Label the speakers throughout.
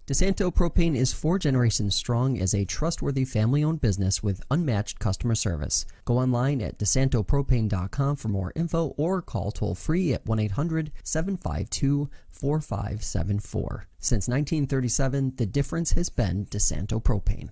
Speaker 1: DeSanto Propane is 4 generations strong as a trustworthy family-owned business with unmatched customer service. Go online at DeSantoPropane.com for more info or call toll-free at 1-800-752-4574. Since 1937, the difference has been DeSanto Propane.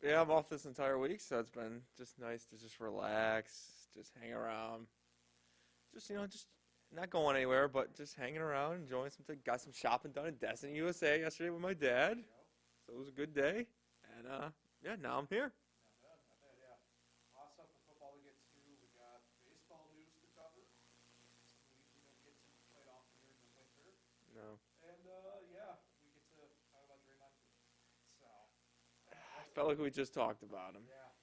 Speaker 2: Yeah, I'm off this entire week, so it's been just nice to just relax, just hang around. Just not going anywhere, but just hanging around, enjoying something. Got some shopping done in Destiny, USA yesterday with my dad. So it was a good day. And, yeah, now I'm here.
Speaker 3: Not bad, yeah. Lots of stuff for football to get to. We got baseball news to cover. We usually don't get to quite often here in the winter.
Speaker 2: No.
Speaker 3: And, yeah, we get to talk about Draymond Green. So.
Speaker 2: I felt like we just talked about him.
Speaker 3: Yeah.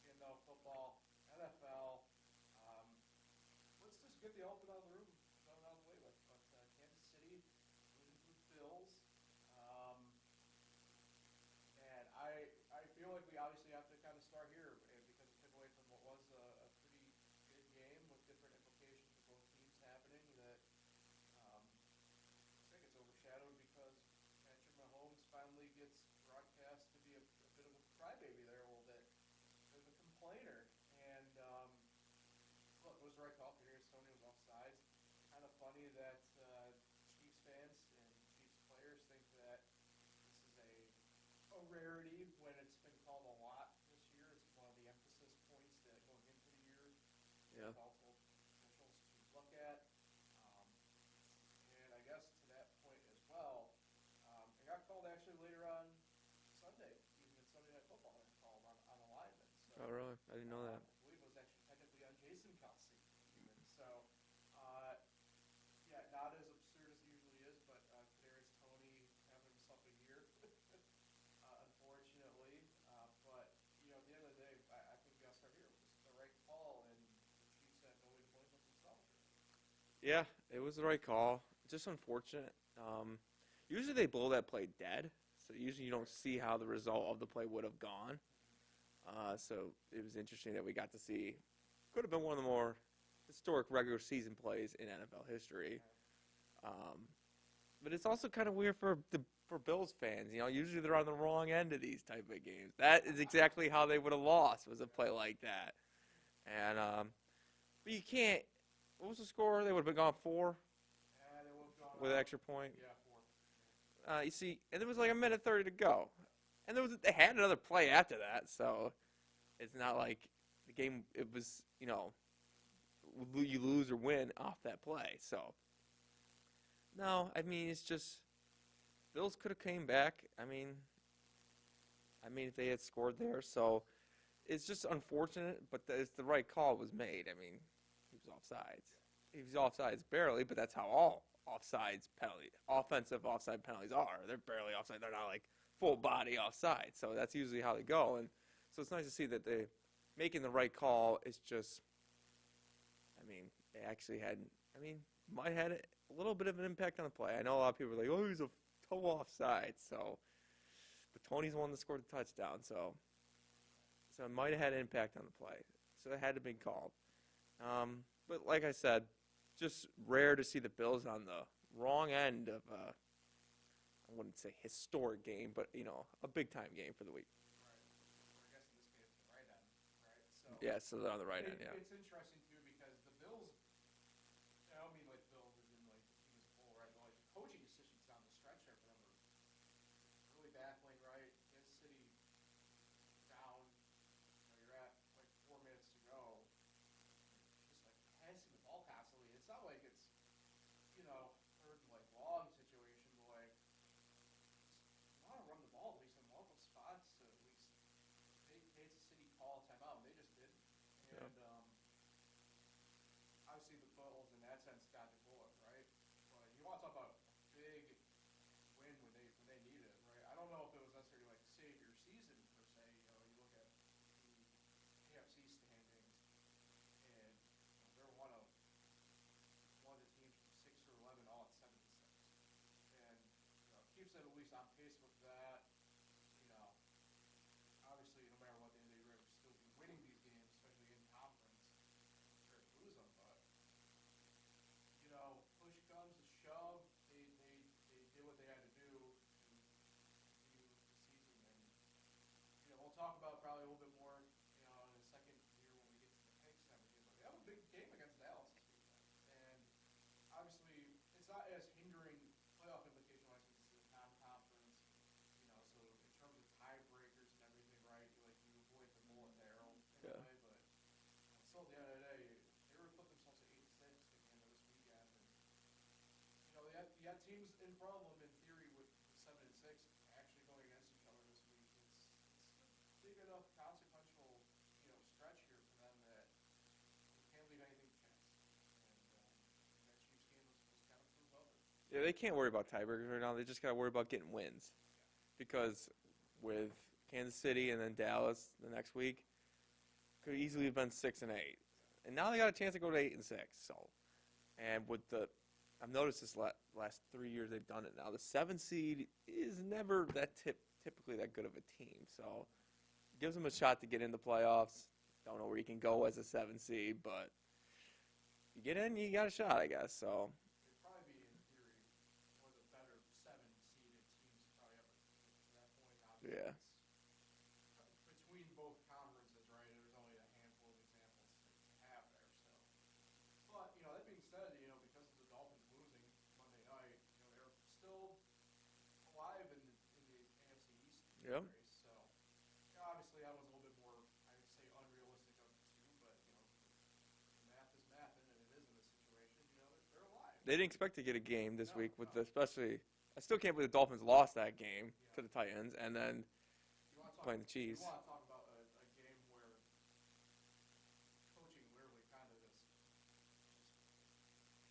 Speaker 3: Getting off football, NFL. Let's just get the elephant out of the room, out of the way with. But Kansas City losing to the Bills. And I feel like we obviously have to kind of start here because it took away from what was a pretty good game with different implications for both teams happening that I think it's overshadowed because Patrick Mahomes finally gets broadcast to be a bit of a crybaby there a little bit. There's a complainer. And look, it was the right call. Kadarius Toney was offsides. Kind of funny that Chiefs fans and Chiefs players think that this is a rarity when it's been called a lot this year. It's one of the emphasis points that going into the year.
Speaker 2: Yeah.
Speaker 3: Also officials to look at. And I guess to that point as well, it got called actually later on Sunday, even in Sunday Night Football, it got called on a lineman. So,
Speaker 2: Oh, really? I didn't know that.
Speaker 3: I believe it was actually technically on Jason Kelsey even. So, yeah, not as absurd as it usually is, but Kadarius Toney having himself a year, unfortunately. But, at the end of the day, I think we got to start here. It was the right call, and the Chiefs had no way to blame themselves.
Speaker 2: Yeah, it was the right call. Just unfortunate. Usually they blow that play dead, so usually you don't see how the result of the play would have gone. So it was interesting that we got to see. Could have been one of the more historic regular season plays in NFL history. But it's also kind of weird for Bills fans. Usually they're on the wrong end of these type of games. That is exactly how they would have lost, was a play like that. And but you can't. What was the score? They would have been gone 4
Speaker 3: They would have gone
Speaker 2: with an extra point.
Speaker 3: Yeah, 4.
Speaker 2: You see, and there was like a minute 30 to go, and they had another play after that. So it's not like the game. It was you lose or win off that play. So no, I mean it's just Bills could have came back. I mean if they had scored there. So it's just unfortunate, but it's the right call was made. I mean, he was offsides. He was offsides barely, but that's how all offensive offside penalties are. They're barely offside. They're not like full body offside. So that's usually how they go. And so it's nice to see that they making the right call. Is just, they actually might have had a little bit of an impact on the play. I know a lot of people are like, oh, he's a toe offside. So, but Tony's the one that scored the touchdown. So it might have had an impact on the play. So it had to be called. But like I said, just rare to see the Bills on the wrong end of I wouldn't say historic game, but a big time game for the week.
Speaker 3: Right. I guess in this case, the right end, right? So
Speaker 2: yeah, so they're on the right end. Yeah.
Speaker 3: It's interesting too because the Bills. I don't mean like the Bills as in like the team as a whole, right? But like the coaching decisions down the stretch there for them are really baffling, right? Kansas City down. You're at like 4 minutes to go. Just like passing the ball constantly. It's not like it's third and like long situation, but like you want to run the ball at least in multiple spots to at least make Kansas City call a timeout. And they just didn't. And obviously the Bulls in that sense got the bullet, right? But you want to talk about a big win when they needed it, right? I don't know if it was necessarily like save your season per se. You look at the AFC standings, and they're one of the teams from 6 or 11, all at 7-6, and keeps them at least on pace with that. You know, obviously, no matter what the end of the year, we'll still be winning these games, especially in conference. Sure, lose them, but push comes to shove, they did what they had to do to continue the season, and we'll talk about probably a little bit more, in a second here when we get to the picks and everything. But they have a big game against Dallas this weekend, and obviously it's not as hindering playoff implication wise because it's a non-conference. So in terms of tiebreakers and everything, right? Like you avoid the bullet barrel in a way, but still at the end of the day, they were put themselves at 8-6 at the end of this weekend, and you had teams in front of them in theory with 7-6 actually going against each other this week. It's a big enough consequential stretch here for them that they can't leave anything to chance, and that Chiefs game was kind of proof of it.
Speaker 2: Yeah, they can't worry about tiebreakers right now. They just got to worry about getting wins. Because with Kansas City and then Dallas the next week, could easily have been 6-8, and now they got a chance to go to 8-6. So, and with I've noticed this last 3 years they've done it now. The 7 seed is never that typically that good of a team. So, it gives them a shot to get in the playoffs. Don't know where you can go as a 7 seed, but you get in, you got a shot, I guess. So.
Speaker 3: It'd probably be in theory one of the better 7-seeded teams probably ever get to that point. Obviously,
Speaker 2: Yeah.
Speaker 3: Between both conferences, right? There's only a handful of examples to have there. So, but that being said, because of the Dolphins losing Monday night, they're still alive in the AFC East race. So, obviously that was a little bit more, I would say, unrealistic of the two. But math is math, and it is in this situation. They're alive.
Speaker 2: They didn't expect to get a game this week with especially. I still can't believe the Dolphins lost that game to the Titans, and then playing the Chiefs.
Speaker 3: You want to talk about a game where coaching literally kind of just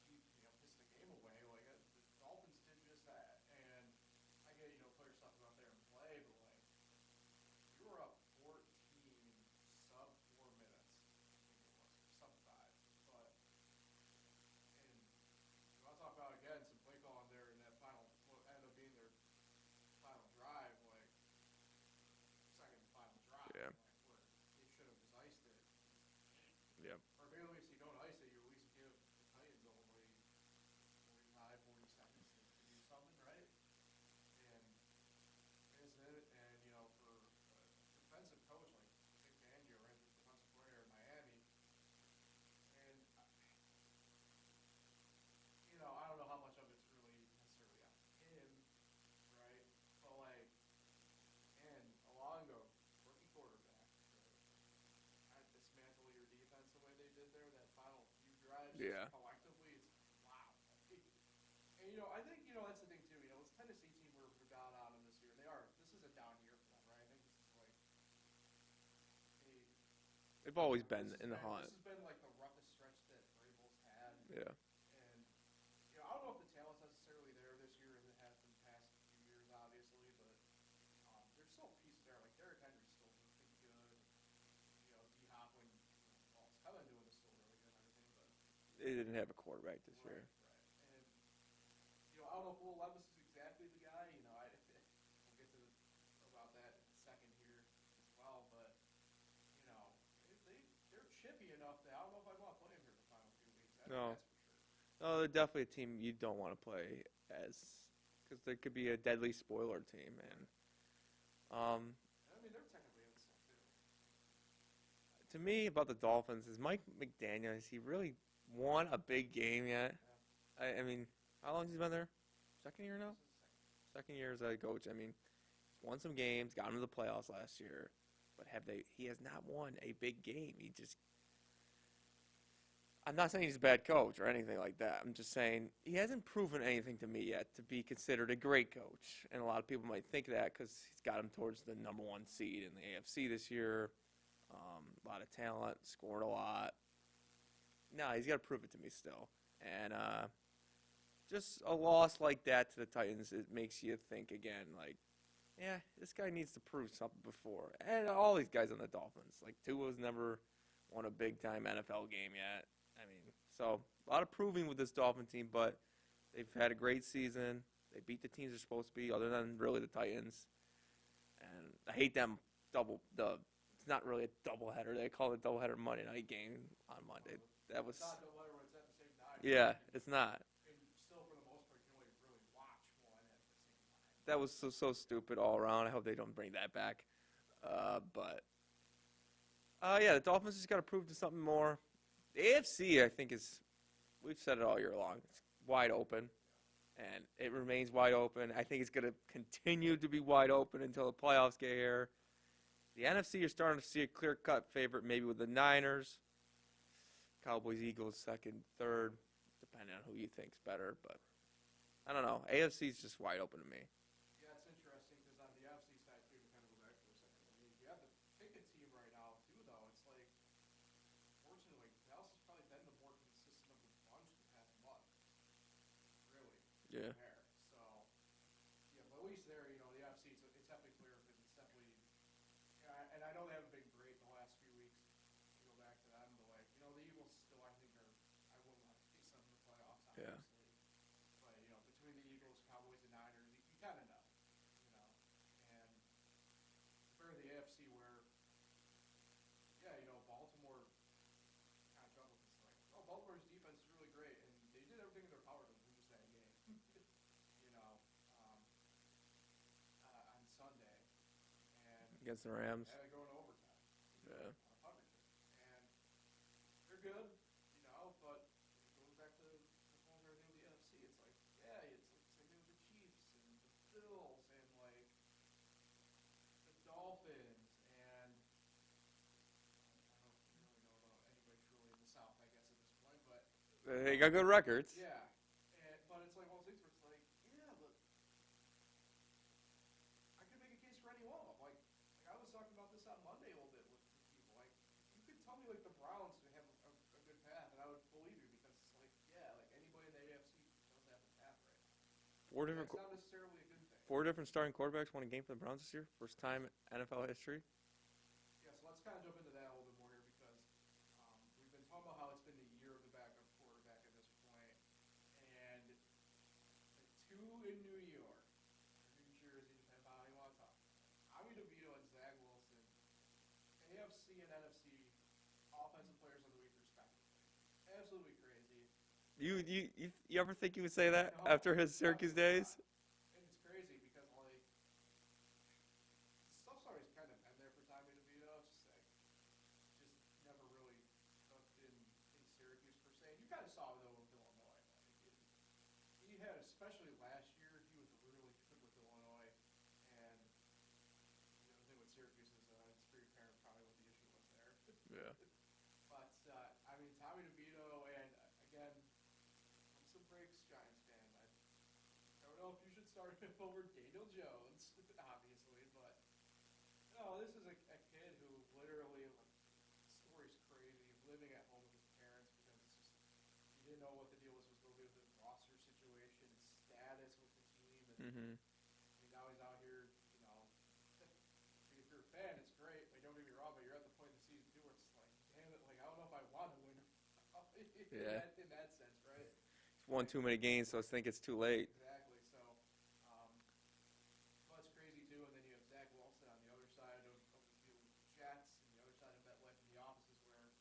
Speaker 3: pissed the game away. Like the Dolphins did just that, and I get players talking about their play, but like you were up 14 sub 4 minutes, I think it was, or sub 5, but and you want to talk about again some play calling there in that final, what ended up being their final drive, like second and final drive,
Speaker 2: Yeah.
Speaker 3: where they should have just iced it.
Speaker 2: Yep.
Speaker 3: Or maybe at least you don't ice it, you at least give the Titans only 45, 40 seconds to do something, right? And isn't it? And for a defensive coach like Jayden Daniels, right, the defensive coordinator in Miami, and I don't know how much of it's really necessarily on him, right? But like, and Alongo, rookie quarterback, kind of dismantle your defense the way they did there, that final few drives,
Speaker 2: Yeah.
Speaker 3: collectively, it's wow. And I think that's the thing too. This Tennessee team we're down on them this year. This is a down year for them, right? I think this is like
Speaker 2: They've always been in the hunt.
Speaker 3: This has been like the roughest stretch that Vrabel's had.
Speaker 2: Yeah.
Speaker 3: And I don't know if the talent's necessarily there this year as it has been the past few years, obviously, but there's still pieces there. Like Derrick Henry's still pretty good. D-Hop when it's Kevin doing is still really good and everything, but
Speaker 2: They didn't have a quarterback this year.
Speaker 3: Right. And I don't know if Will Levis is exactly the guy. We'll get to about that in a second here as well, but they're chippy enough that I don't know if I'd want to play him here the final few weeks.
Speaker 2: No.
Speaker 3: That's for sure.
Speaker 2: No, they're definitely a team you don't want to play as, because they could be a deadly spoiler team, man.
Speaker 3: I mean, they're technically innocent too.
Speaker 2: To me, about the Dolphins is Mike McDaniel. Has he really won a big game yet?
Speaker 3: Yeah.
Speaker 2: I mean, how long has he been there? Second year now?
Speaker 3: This is the second.
Speaker 2: Second year as a coach. I mean, he's won some games, got him to the playoffs last year, but he has not won a big game. I'm not saying he's a bad coach or anything like that. I'm just saying he hasn't proven anything to me yet to be considered a great coach. And a lot of people might think that because he's got him towards the number 1 seed in the AFC this year. A lot of talent, scored a lot. No, he's got to prove it to me still. And just a loss like that to the Titans, it makes you think again, like, yeah, this guy needs to prove something before. And all these guys on the Dolphins, like Tua's never won a big-time NFL game yet. I mean, so a lot of proving with this Dolphin team, but they've had a great season. They beat the teams they're supposed to be, other than really the Titans. And I hate them it's not really a doubleheader. They call it a doubleheader Monday night game on Monday. That was
Speaker 3: It's not double header when it's at the same time.
Speaker 2: yeah, it's not.
Speaker 3: And still, for the most part, you can only really watch one at the same time.
Speaker 2: That was so stupid all around. I hope they don't bring that back. But yeah, the Dolphins just got to prove to something more. The AFC, I think, we've said it all year long. It's wide open, and it remains wide open. I think it's going to continue to be wide open until the playoffs get here. The NFC, you're starting to see a clear-cut favorite, maybe with the Niners, Cowboys, Eagles, second, third, depending on who you think's better. But I don't know. AFC is just wide open to me.
Speaker 3: Yeah, it's interesting because on the NFC side, too, to kind of go back for a second, I mean, you have to pick a team right now, too, though. It's like, fortunately, Dallas has probably been the more consistent of the bunch the past month. Really.
Speaker 2: Yeah.
Speaker 3: There. So, yeah, but at least there, the NFC, it's definitely clear because it's definitely, and I know they haven't been great the last few weeks. You go back to them, but, like, the Eagles still, I think, I wouldn't want to face them in the playoffs, obviously.
Speaker 2: Yeah.
Speaker 3: But, between the Eagles, Cowboys, and Niners, you kind of know. And for the AFC where, yeah, Baltimore kind of struggled. It's like, oh, Baltimore's defense is really great, and they did everything in their power to lose that game. On Sunday, and
Speaker 2: Against the Rams.
Speaker 3: had to go into overtime.
Speaker 2: Yeah.
Speaker 3: On punishment, and they're good, but going back to the whole thing with the NFC, it's like, yeah, it's like same thing with the Chiefs and the Bills and like the Dolphins, and I don't really know about anybody truly in the South, I guess, at this point, but
Speaker 2: They got good records.
Speaker 3: yeah, but it's like one of those things where it's like, yeah, but I could make a case for any one of them. Like I was talking about this on Monday a little bit with people. Like, you could tell me like the Browns have a good path, and I would believe you because it's like, yeah, like anybody in the AFC does have a path right now. It's not necessarily a good thing.
Speaker 2: 4 different starting quarterbacks won a game for the Browns this year. First time in NFL history.
Speaker 3: Yeah, so let's kind of jump into that a little bit more here because we've been talking about how it's been the year of the backup quarterback at this point, and the two in New York, or New Jersey, depending on how you want to talk. Tommy Devito and Zach Wilson, AFC and NFC offensive players of the week respectively. Absolutely crazy.
Speaker 2: You ever think you would say that
Speaker 3: No,
Speaker 2: after his Syracuse days?
Speaker 3: And it's crazy because like stuff's always kind of been there for Tommy DeVito. It's just never really hooked in Syracuse per se. You kind of saw it though with Illinois. Like he had, especially last year, he was really good with Illinois. And the thing with Syracuse is it's pretty apparent probably what the issue was there.
Speaker 2: Yeah.
Speaker 3: But I mean, Tommy DeVito, and again, some breaks, Giants fan. I don't know if you should start him over Daniel Jones, obviously, but no, this is a kid who literally, like, the story's crazy, living at home with his parents because it's just, he didn't know what the deal was going to be with his roster situation, status with the team, and
Speaker 2: Mm-hmm.
Speaker 3: I mean, now he's out here, if you're a fan, it's great, like, don't get me wrong, but you're at the point in the season, too, where it's like, damn it, like, I don't know if I want to win in that sense, right?
Speaker 2: He's won too many games, so I think it's too late.
Speaker 3: Exactly. So, well, it's crazy too. And then you have Zach Wilson on the other side of the Jets, and the other side of MetLife in the offices,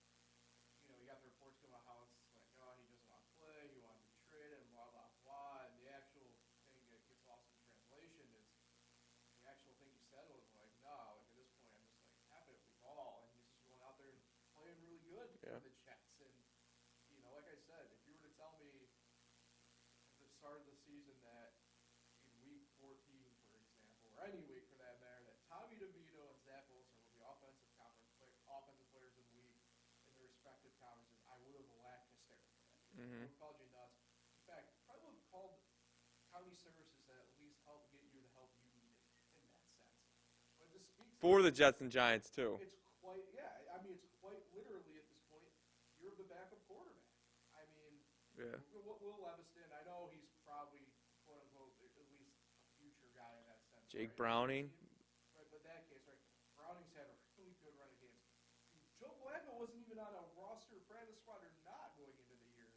Speaker 3: where you got the reports coming about how it's like, oh, he doesn't want to play, he wanted to be traded, and blah blah blah. And the actual thing that gets lost in translation is the actual thing he said was like, no, like at this point, I'm just like happy that we ball, and he's just going out there and playing really good
Speaker 2: Yeah.
Speaker 3: for the Jets. And like I said, if you were to tell me at the start of the season that in week 14, for example, or any week for that matter, that Tommy DeVito and Zach Wilson will be offensive players of the week in their respective conferences, I would have laughed hysterically. I would have called you nuts. In fact, probably would have called county services that at least help get you the help you needed in that sense. But this speaks
Speaker 2: For the Jets and Giants, too.
Speaker 3: It's quite, yeah,
Speaker 2: Yeah.
Speaker 3: Will Leviston, I know he's probably, quote unquote, at least a future guy in that sense.
Speaker 2: Jake
Speaker 3: right?
Speaker 2: Browning.
Speaker 3: Right, but in that case, right, Browning's had a really good run of games. Joe Flacco wasn't even on a roster, practice squad, or not going into the year.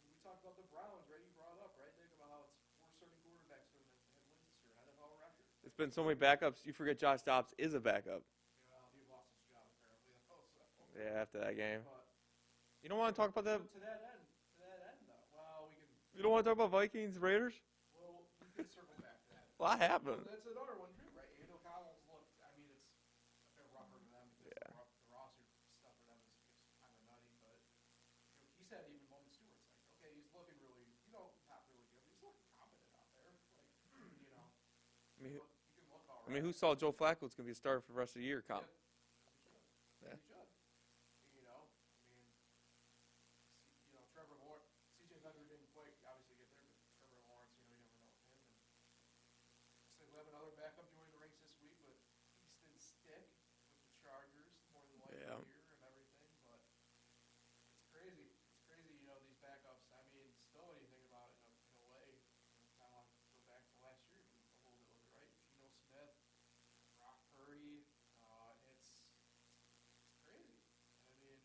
Speaker 3: We talked about the Browns, right? You brought it up, right? Think about how it's 4 starting quarterbacks for them that had wins this year, an NFL record.
Speaker 2: It's been so many backups. You forget Josh Dobbs is a backup.
Speaker 3: He lost his job apparently. So.
Speaker 2: Yeah, after that game.
Speaker 3: But,
Speaker 2: You don't want to talk about that?
Speaker 3: to that end, though. Well, we can.
Speaker 2: You don't want to talk about Vikings, Raiders?
Speaker 3: Well, we can circle back to that.
Speaker 2: What happened?
Speaker 3: Well, that's another one too, right? Aiden O'Connell's looked. I mean, it's a bit rougher for them because the roster stuff for them is kind of nutty. But he said even Moment Stewart's like, okay, he's looking really, not really good, but he's looking competent out there. Like,
Speaker 2: I mean,
Speaker 3: he can look all right.
Speaker 2: who saw Joe Flacco's going to be a starter for the rest of the year?
Speaker 3: Yeah.
Speaker 2: Yeah.
Speaker 3: He should. Trevor Lawrence, CJ Beathard didn't quite obviously get there, but Trevor Lawrence, you never know with him. And so we'll have another backup join the ranks this week with Easton Stick with the Chargers, more than likely here and everything. But it's crazy. It's crazy, these backups. I mean, still when you think about it in a way, I want to go back to last year a little bit with it, right? Geno Smith, Brock Purdy. It's crazy. I mean,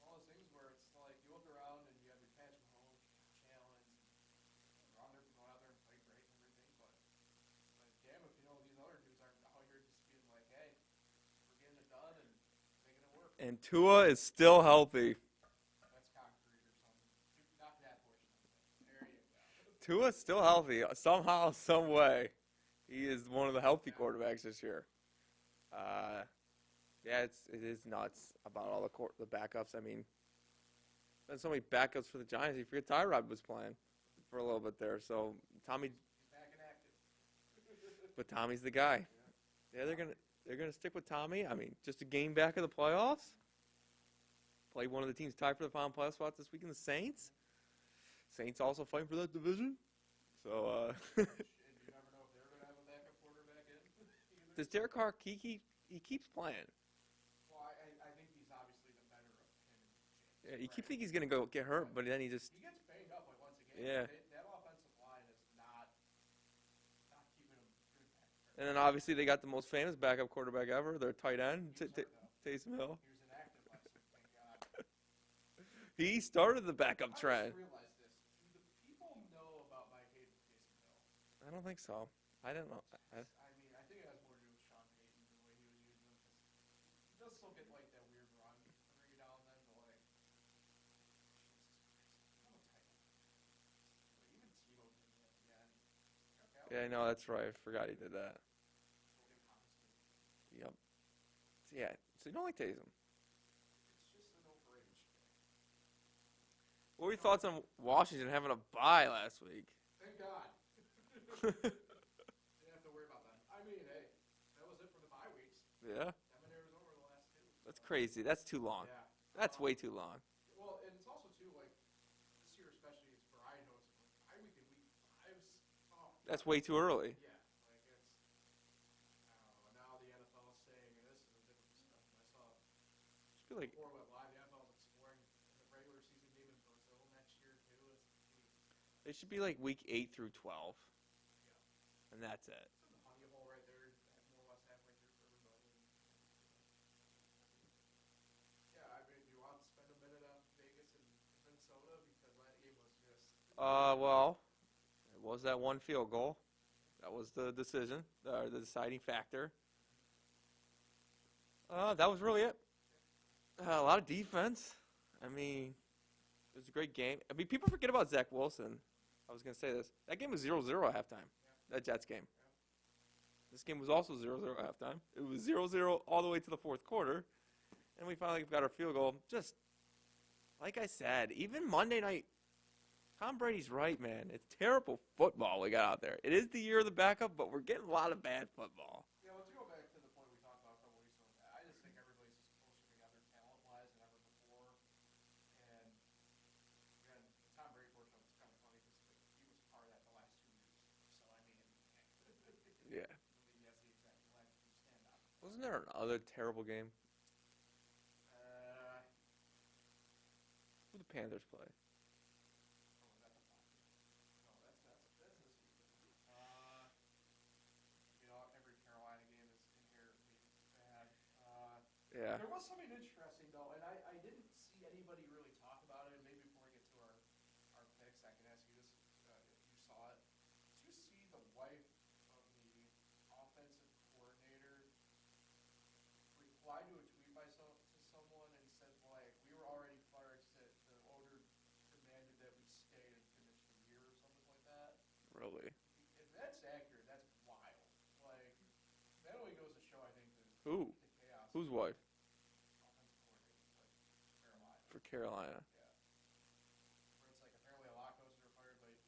Speaker 3: all those things where it's like you look around and you have your Patrick Mahomes, Challenge, they're on there going out there and play great and everything, but damn if these other dudes aren't out here just being like, hey, we're getting it done and making it work.
Speaker 2: And Tua is still healthy.
Speaker 3: That's concrete or something. Knock that portion of it. There you go.
Speaker 2: Tua's still healthy somehow, some way. He is one of the healthy quarterbacks this year. Yeah, it is nuts about all the backups. I mean, there's so many backups for the Giants. You forget Tyrod was playing for a little bit there. So Tommy,
Speaker 3: He's back and active.
Speaker 2: but Tommy's the guy. Yeah, they're gonna stick with Tommy. I mean, just a game back of the playoffs. Play one of the teams tied for the final playoff spot this weekend. The Saints. Saints also fighting for that division. So.
Speaker 3: And you never know if they're going to have a backup quarterback in either.
Speaker 2: Does Derek Carr he keeps playing?
Speaker 3: Well, I think he's obviously the better of him and James.
Speaker 2: Yeah, you keep thinking he's gonna go get hurt, but then he just.
Speaker 3: He gets banged up like once a game.
Speaker 2: Yeah.
Speaker 3: That offensive line is not keeping him good back there.
Speaker 2: And then obviously they got the most famous backup quarterback ever, their tight end, Taysom Hill.
Speaker 3: He was inactive last week, thank God.
Speaker 2: He started the backup
Speaker 3: I
Speaker 2: trend.
Speaker 3: just realized this. Do the people know about my hate for Taysom Hill?
Speaker 2: I don't think so. I don't know.
Speaker 3: I mean, I think it has more to do with Sean Payton, the way he was using him. Because he does still get like that weird run every now and then, but like, Jesus Christ, I'm a tight end. Even Tebow did it at the end.
Speaker 2: Yeah, I know, that's right. I forgot he did that.
Speaker 3: Still get confiscated.
Speaker 2: Yep. So, yeah, so you don't like Taysom.
Speaker 3: It's just an overrated shit.
Speaker 2: What were your thoughts on Washington having a bye last week?
Speaker 3: Thank God. Didn't have to worry about that. I mean, hey, that was it for the bye weeks.
Speaker 2: Yeah?
Speaker 3: Them and Arizona were the last two.
Speaker 2: That's crazy. That's too long.
Speaker 3: Yeah.
Speaker 2: That's way too long.
Speaker 3: Well, and it's also too like this year, especially it's where I noticed bye week in week 5's. Oh,
Speaker 2: That's way too early.
Speaker 3: yeah, like it's. I don't know. Now the NFL is saying, and this is a different discussion. I saw
Speaker 2: Just be like,
Speaker 3: before it went live. The NFL is exploring the regular season game in Brazil next year too. It's
Speaker 2: it should be like week 8 through 12.
Speaker 3: yeah.
Speaker 2: And that's it.
Speaker 3: The honey hole right there, more or less halfway through for everybody. Yeah, I mean, do you want to spend a minute on Vegas and Minnesota because that game was just.
Speaker 2: Well, it was that one field goal. That was the decision, the deciding factor. That was really it. A lot of defense. I mean, it was a great game. I mean, people forget about Zach Wilson. I was going to say this. That game was 0-0 at halftime, that Jets game. This game was also 0-0 at halftime. It was 0-0 all the way to the fourth quarter. And we finally got our field goal. Just, like I said, even Monday night, Tom Brady's right, man. It's terrible football we got out there. It is the year of the backup, but we're getting a lot of bad football.
Speaker 3: Yeah, well, to go back to the point we talked about a couple weeks ago, I just think everybody's just closer together talent-wise than ever before. And again, the Tom Brady portion of it's kind of funny because he was part of that the last 2 years. So I mean,
Speaker 2: Yeah.
Speaker 3: he has the exact leg to stand on.
Speaker 2: Wasn't there another terrible game?
Speaker 3: Uh,
Speaker 2: Who the Panthers play?
Speaker 3: Oh, is that the Falcons? No, that's this week. Every Carolina game is inherently bad.
Speaker 2: Yeah.
Speaker 3: There was something interesting though, and I didn't see anybody really talk about it. Maybe before we get to our picks, I can ask you this: if you saw it, did you see the wife of the offensive coordinator reply to a tweet to someone and said, like, we were already fired because the owner demanded that we stay and finish the year or something like that?
Speaker 2: Really?
Speaker 3: If that's accurate, that's wild. Like, that only goes to show, I think,
Speaker 2: Who?
Speaker 3: the chaos.
Speaker 2: Whose wife?
Speaker 3: Offensive coordinator, like Carolina.
Speaker 2: For Carolina.
Speaker 3: Yeah. Where it's like apparently a lot of coaches are fired, but like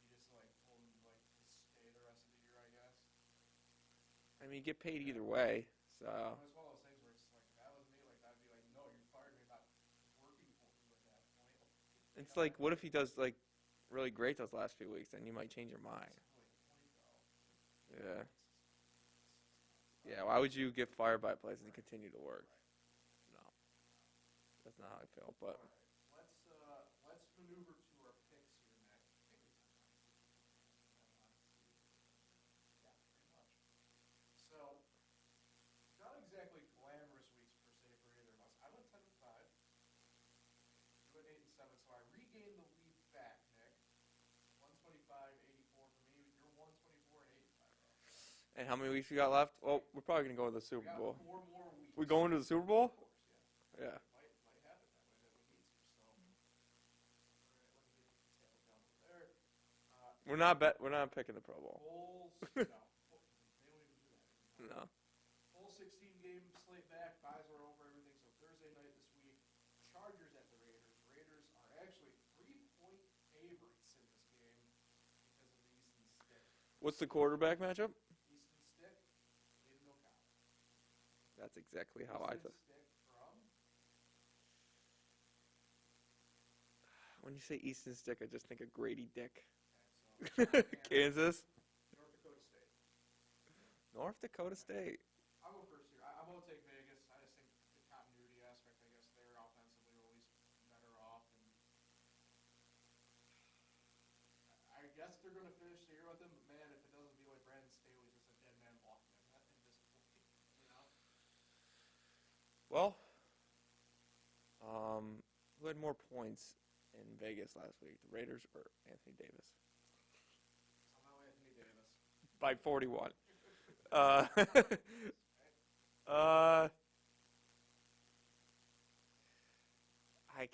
Speaker 3: he just like told them like to stay the rest of the year, I guess.
Speaker 2: I mean, you get paid either way, so.
Speaker 3: It's one of those things where it's like if that was me, like I'd be like, no, you fired me, not working for you at that point.
Speaker 2: It's like, what if he does, like, really great those last few weeks? Then you might change your mind.
Speaker 3: That's really the point, though.
Speaker 2: Yeah. Yeah, why would you get fired by a place and continue to work? No. That's not how I feel, but.
Speaker 3: All right, let's maneuver to our picks here next. I think we yeah, pretty much. So, not exactly glamorous weeks per se for either of us. I went 10-5. You went 8-7, so I regained the lead back, Nick. 125-84 for me. You're 124-85 though.
Speaker 2: And how many weeks we got left? Well, we're probably going to go to the Super
Speaker 3: We
Speaker 2: Bowl.
Speaker 3: got 4 more weeks.
Speaker 2: We going to the Super Bowl?
Speaker 3: Of course, yeah.
Speaker 2: Yeah.
Speaker 3: Might happen that way that we need to. So, all right, let me get the table down over there.
Speaker 2: We're not picking the Pro Bowl.
Speaker 3: Bulls, no. They don't even do that anymore.
Speaker 2: No.
Speaker 3: Full 16-game slate back. Buys are over everything. So Thursday night this week, Chargers at the Raiders. Raiders are actually 3-point favorites in this game because of the Easton Stick.
Speaker 2: What's the quarterback matchup?
Speaker 3: Easton Stick, Aiden O'Connell.
Speaker 2: That's exactly how I
Speaker 3: Easton
Speaker 2: thought.
Speaker 3: Stick from
Speaker 2: When you say Easton Stick, I just think of Grady Dick.
Speaker 3: okay, so
Speaker 2: Kansas.
Speaker 3: North Dakota State.
Speaker 2: North Dakota State.
Speaker 3: I'll go first here. I won't take Vegas. I just think the continuity aspect, I guess they're offensively at least better off. And I guess they're going to finish the year with him, but man, if it doesn't be like Brandon Staley's just a dead man walking at this point, you know?
Speaker 2: Well, who had more points in Vegas last week, the Raiders or Anthony Davis?
Speaker 3: Somehow Anthony Davis.
Speaker 2: By 41. I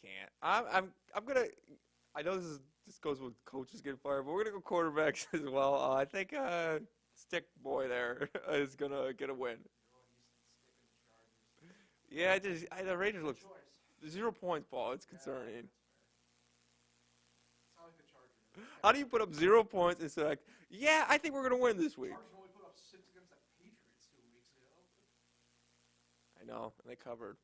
Speaker 2: can't. I'm gonna. I know this goes with coaches getting fired, but we're gonna go quarterbacks as well. I think Stick Boy there is gonna get a win.
Speaker 3: You're going Easton Stick and the Chargers.
Speaker 2: Yeah, the Raiders look
Speaker 3: Choice.
Speaker 2: 0 points, Paul. It's
Speaker 3: Yeah,
Speaker 2: concerning.
Speaker 3: that's fair. It's not like the Chargers.
Speaker 2: How do you put up 0 points and say, like, yeah, I think we're gonna win this week?
Speaker 3: Chargers only put up 6 against the Patriots 2 weeks ago.
Speaker 2: I know, and they covered.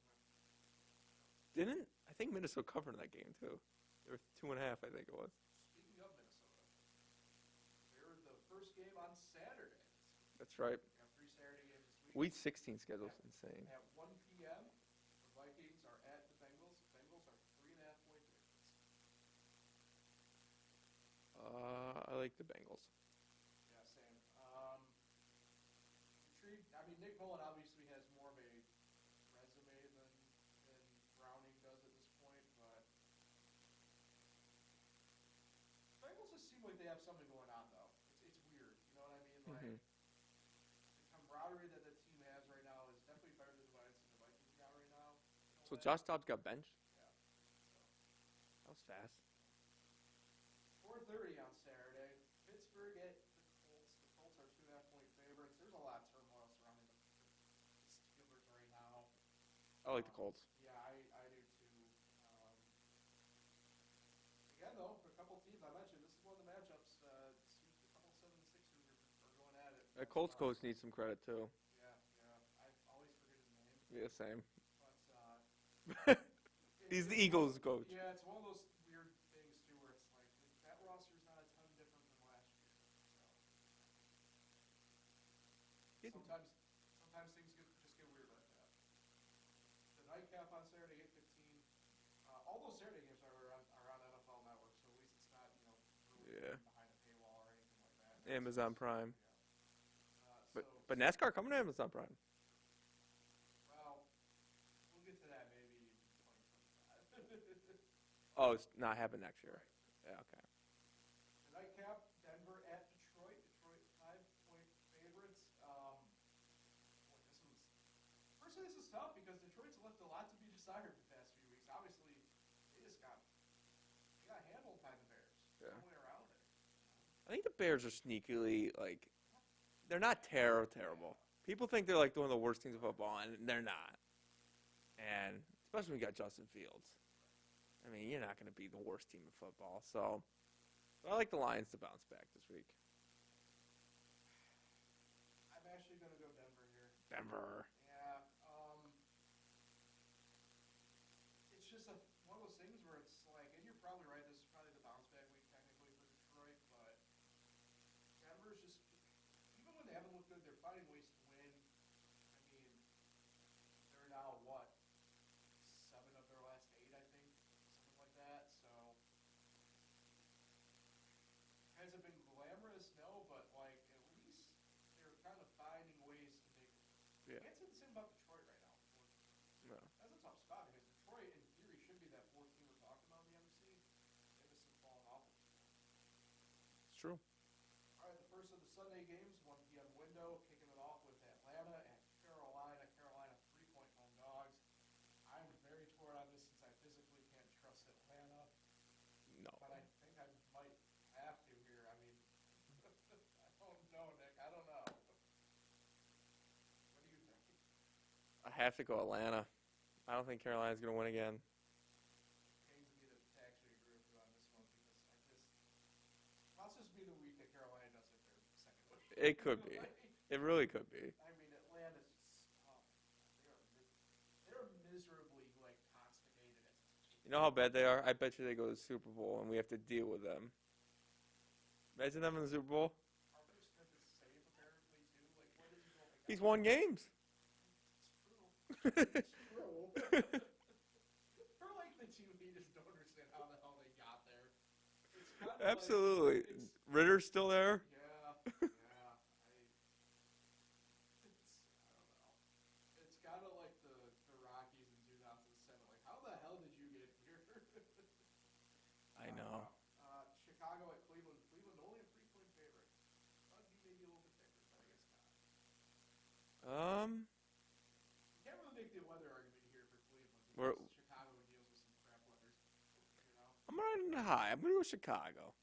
Speaker 2: I think Minnesota covered in that game too. They were 2.5, I think it was.
Speaker 3: Speaking of Minnesota, they're the first game on Saturday.
Speaker 2: That's right.
Speaker 3: We have 3 Saturday games this week.
Speaker 2: Week 16 schedule's insane.
Speaker 3: At 1 p.m., the Vikings are at the Bengals. The Bengals are 3.5 point favorites.
Speaker 2: I like the Bengals.
Speaker 3: Yeah, same. Intrigued. I mean, Nick Mullen obviously has more of a resume than Browning does at this point, but Bengals just seem like they have something going on, though. It's weird. You know what I mean? Like, the camaraderie that the team has right now is definitely better than what the Vikings got right now.
Speaker 2: So Josh Dobbs got benched?
Speaker 3: Yeah.
Speaker 2: That was fast.
Speaker 3: 4:30 on Saturday. Pittsburgh at the Colts. The Colts are 2.5 point favorites. There's a lot of turmoil surrounding the Steelers right now.
Speaker 2: I like the Colts.
Speaker 3: Yeah, I do too. Again, though, for a couple teams I mentioned, this is one of the matchups. A couple 7-6ers are going at it.
Speaker 2: The Colts coach needs some credit too.
Speaker 3: Yeah. I always forget his name.
Speaker 2: Yeah, same.
Speaker 3: But
Speaker 2: He's the Eagles coach.
Speaker 3: yeah, it's one of those weird things too, where it's like that roster's not a ton different from last year. So sometimes things just get weird like that. The nightcap on Saturday, 8:15. All those Saturday
Speaker 2: Amazon Prime.
Speaker 3: So,
Speaker 2: But NASCAR coming to Amazon Prime.
Speaker 3: well, we'll get to that maybe in 2025.
Speaker 2: Oh, it's not happening next year. Yeah, okay.
Speaker 3: The nightcap, Denver at Detroit. Detroit 5-point favorites. Boy, personally, this is tough because Detroit's left a lot to be desired the past few weeks. Obviously, they got handled by the Bears.
Speaker 2: Yeah.
Speaker 3: No way around it.
Speaker 2: I think the Bears are sneakily, like, they're not terrible. People think they're, like, one of the worst teams of football, and they're not. And especially when you got Justin Fields. I mean, you're not going to be the worst team of football. So, I like the Lions to bounce back this week.
Speaker 3: I'm actually going to go Denver here.
Speaker 2: Denver.
Speaker 3: Yeah. It's just one of those things where it's like, and you're probably right, this is probably the bounce back week technically for Detroit, but Denver's just, even when they haven't looked good, they're finding ways to win. I mean, they're now, what, 7 of their last 8, I think, something like that, so. Has it been glamorous? No, but, like, at least they're kind of finding ways to make it.
Speaker 2: Yeah.
Speaker 3: Can't say the same about Detroit right now.
Speaker 2: No.
Speaker 3: That's a tough spot because Detroit, in theory, should be that 4th team we're talking about in the NFC. They've just been falling off.
Speaker 2: It's true.
Speaker 3: All right, the first of the Sunday games, 1 p.m. window, kicking it off with Atlanta and Carolina. Carolina 3-point home dogs. I'm very torn on this since I physically can't trust Atlanta,
Speaker 2: No.
Speaker 3: but I think I might have to here. I mean, I don't know, Nick. I don't know. What do you think?
Speaker 2: I have to go Atlanta. I don't think Carolina's going to win again.
Speaker 3: Pains me to actually agree with you on this one because must just be the week that Carolina does it their second week.
Speaker 2: It could be. It really could be.
Speaker 3: I mean, Atlanta's just tough. They're miserably like constipated as a team.
Speaker 2: You know how bad they are? I bet you they go to the Super Bowl and we have to deal with them. Imagine them in the Super Bowl.
Speaker 3: Arthur Smith is safe apparently too. Like, what is he going? Like,
Speaker 2: He's won games.
Speaker 3: It's true. It's true. For like the team, we just don't understand how the hell they got there. It's kind of
Speaker 2: Absolutely.
Speaker 3: Like,
Speaker 2: Ritter's still there.
Speaker 3: yeah. I don't know. It's kind of like the Rockies in 2007. Like, how the hell did you get here?
Speaker 2: I know.
Speaker 3: Chicago at Cleveland. Cleveland only a 3-point favorite. Thought it'd be maybe a little bit bigger, but I guess not. You can't really make the weather argument here for Cleveland because Chicago deals with some crap weather. You know?
Speaker 2: I'm riding high. I'm going to go Chicago.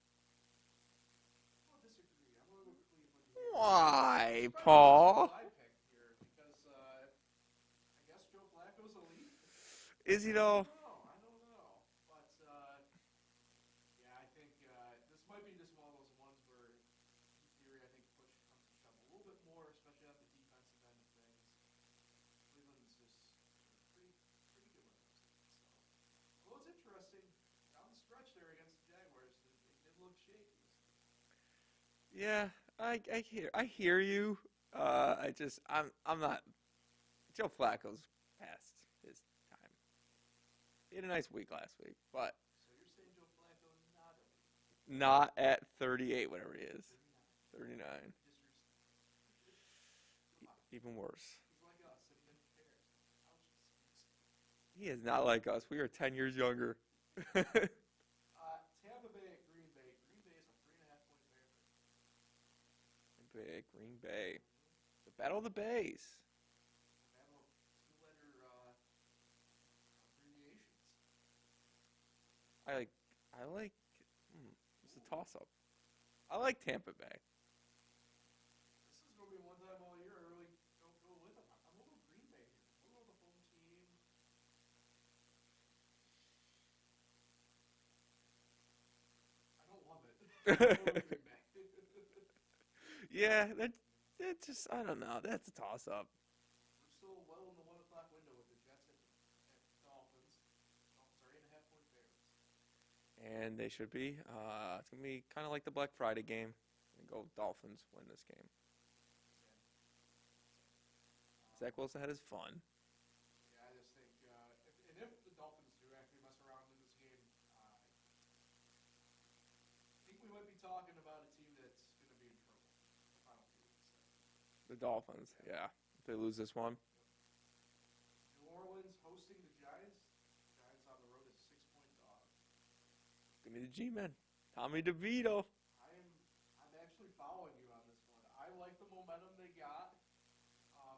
Speaker 3: I don't disagree. I'm going to go Cleveland here.
Speaker 2: Why,
Speaker 3: It's
Speaker 2: Paul?
Speaker 3: probably the I picked here because I guess Joe Flacco's elite.
Speaker 2: Is he though?
Speaker 3: I don't know. But, yeah, I think this might be just one of those ones where, in theory, I think push comes to shove a little bit more, especially at the defensive end of things. Cleveland's just pretty good with those things. So, although it's interesting, down the stretch there against the Jaguars, they did look shaky.
Speaker 2: Yeah, I hear you. I'm not. Joe Flacco's past his time. He had a nice week last week, but
Speaker 3: So you're saying Joe Flacco not elite?
Speaker 2: not at 38, whatever he is. 39. Even worse.
Speaker 3: He's like us, and he didn't care. Ouch.
Speaker 2: He is not like us. We are 10 years younger.
Speaker 3: Tampa Bay at Green Bay. Green Bay is a 3.5-point favorite.
Speaker 2: Green Bay. The Battle of the Bays.
Speaker 3: The battle of 2-letter abbreviations.
Speaker 2: It's a toss-up. I like Tampa Bay.
Speaker 3: This is going to be one time all year I really don't go with them. I'm going to go Green Bay here. I'm going to go the home team. I don't love it. I'm going to go Green Bay.
Speaker 2: Yeah, that just, I don't know. That's a toss-up.
Speaker 3: We're still well in the 1 o'clock window with the Jets at Dolphins. Dolphins are 8.5-point favorites.
Speaker 2: And they should be. It's going to be kind of like the Black Friday game. And go Dolphins win this game. Zach Wilson had his fun.
Speaker 3: Yeah, I just think, if the Dolphins do actually mess around in this game, I think we might be talking about a team that's going to be in trouble.
Speaker 2: The Dolphins, yeah. If they lose this one.
Speaker 3: New Orleans hosting the Giants. Giants on the road as 6-point dogs.
Speaker 2: Give me the G-Men. Tommy DeVito.
Speaker 3: I'm actually following you on this one. I like the momentum they got.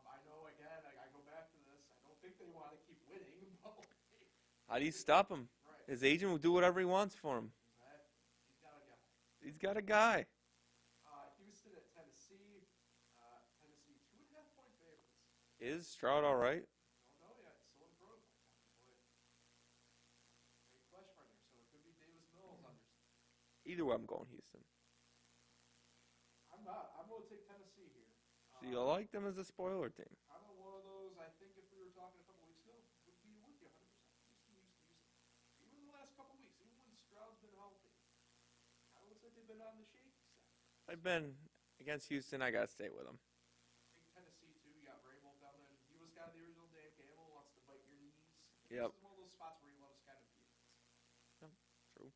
Speaker 3: I know, again, I go back to this. I don't think they want to keep winning. But
Speaker 2: How do you stop him?
Speaker 3: right.
Speaker 2: His agent will do whatever he wants for him.
Speaker 3: He's got a guy.
Speaker 2: He's got a guy.
Speaker 3: Houston at Tennessee. Tennessee 2.5-point favorites.
Speaker 2: Is Stroud all right?
Speaker 3: Don't know yet. Still in protocol. Boy. Great flesh runner, so it could be Davis Mills under.
Speaker 2: Either way, I'm going Houston.
Speaker 3: I'm not. I'm going to take Tennessee here.
Speaker 2: So you like them as a spoiler team?
Speaker 3: I'm on one of those. I think if we were talking a couple weeks ago, would be 100%. Houston. Even the last couple weeks, even when Stroud's been healthy, kind of looks like they've been on the shaky side.
Speaker 2: I've been against Houston. I gotta stay with them.
Speaker 3: I think Tennessee too. You got Vrabel coming. He was kind of the original Dan Campbell. Wants to bite your knees.
Speaker 2: Yep.
Speaker 3: This is one of those spots where he loves kind of defense.
Speaker 2: Yep, true.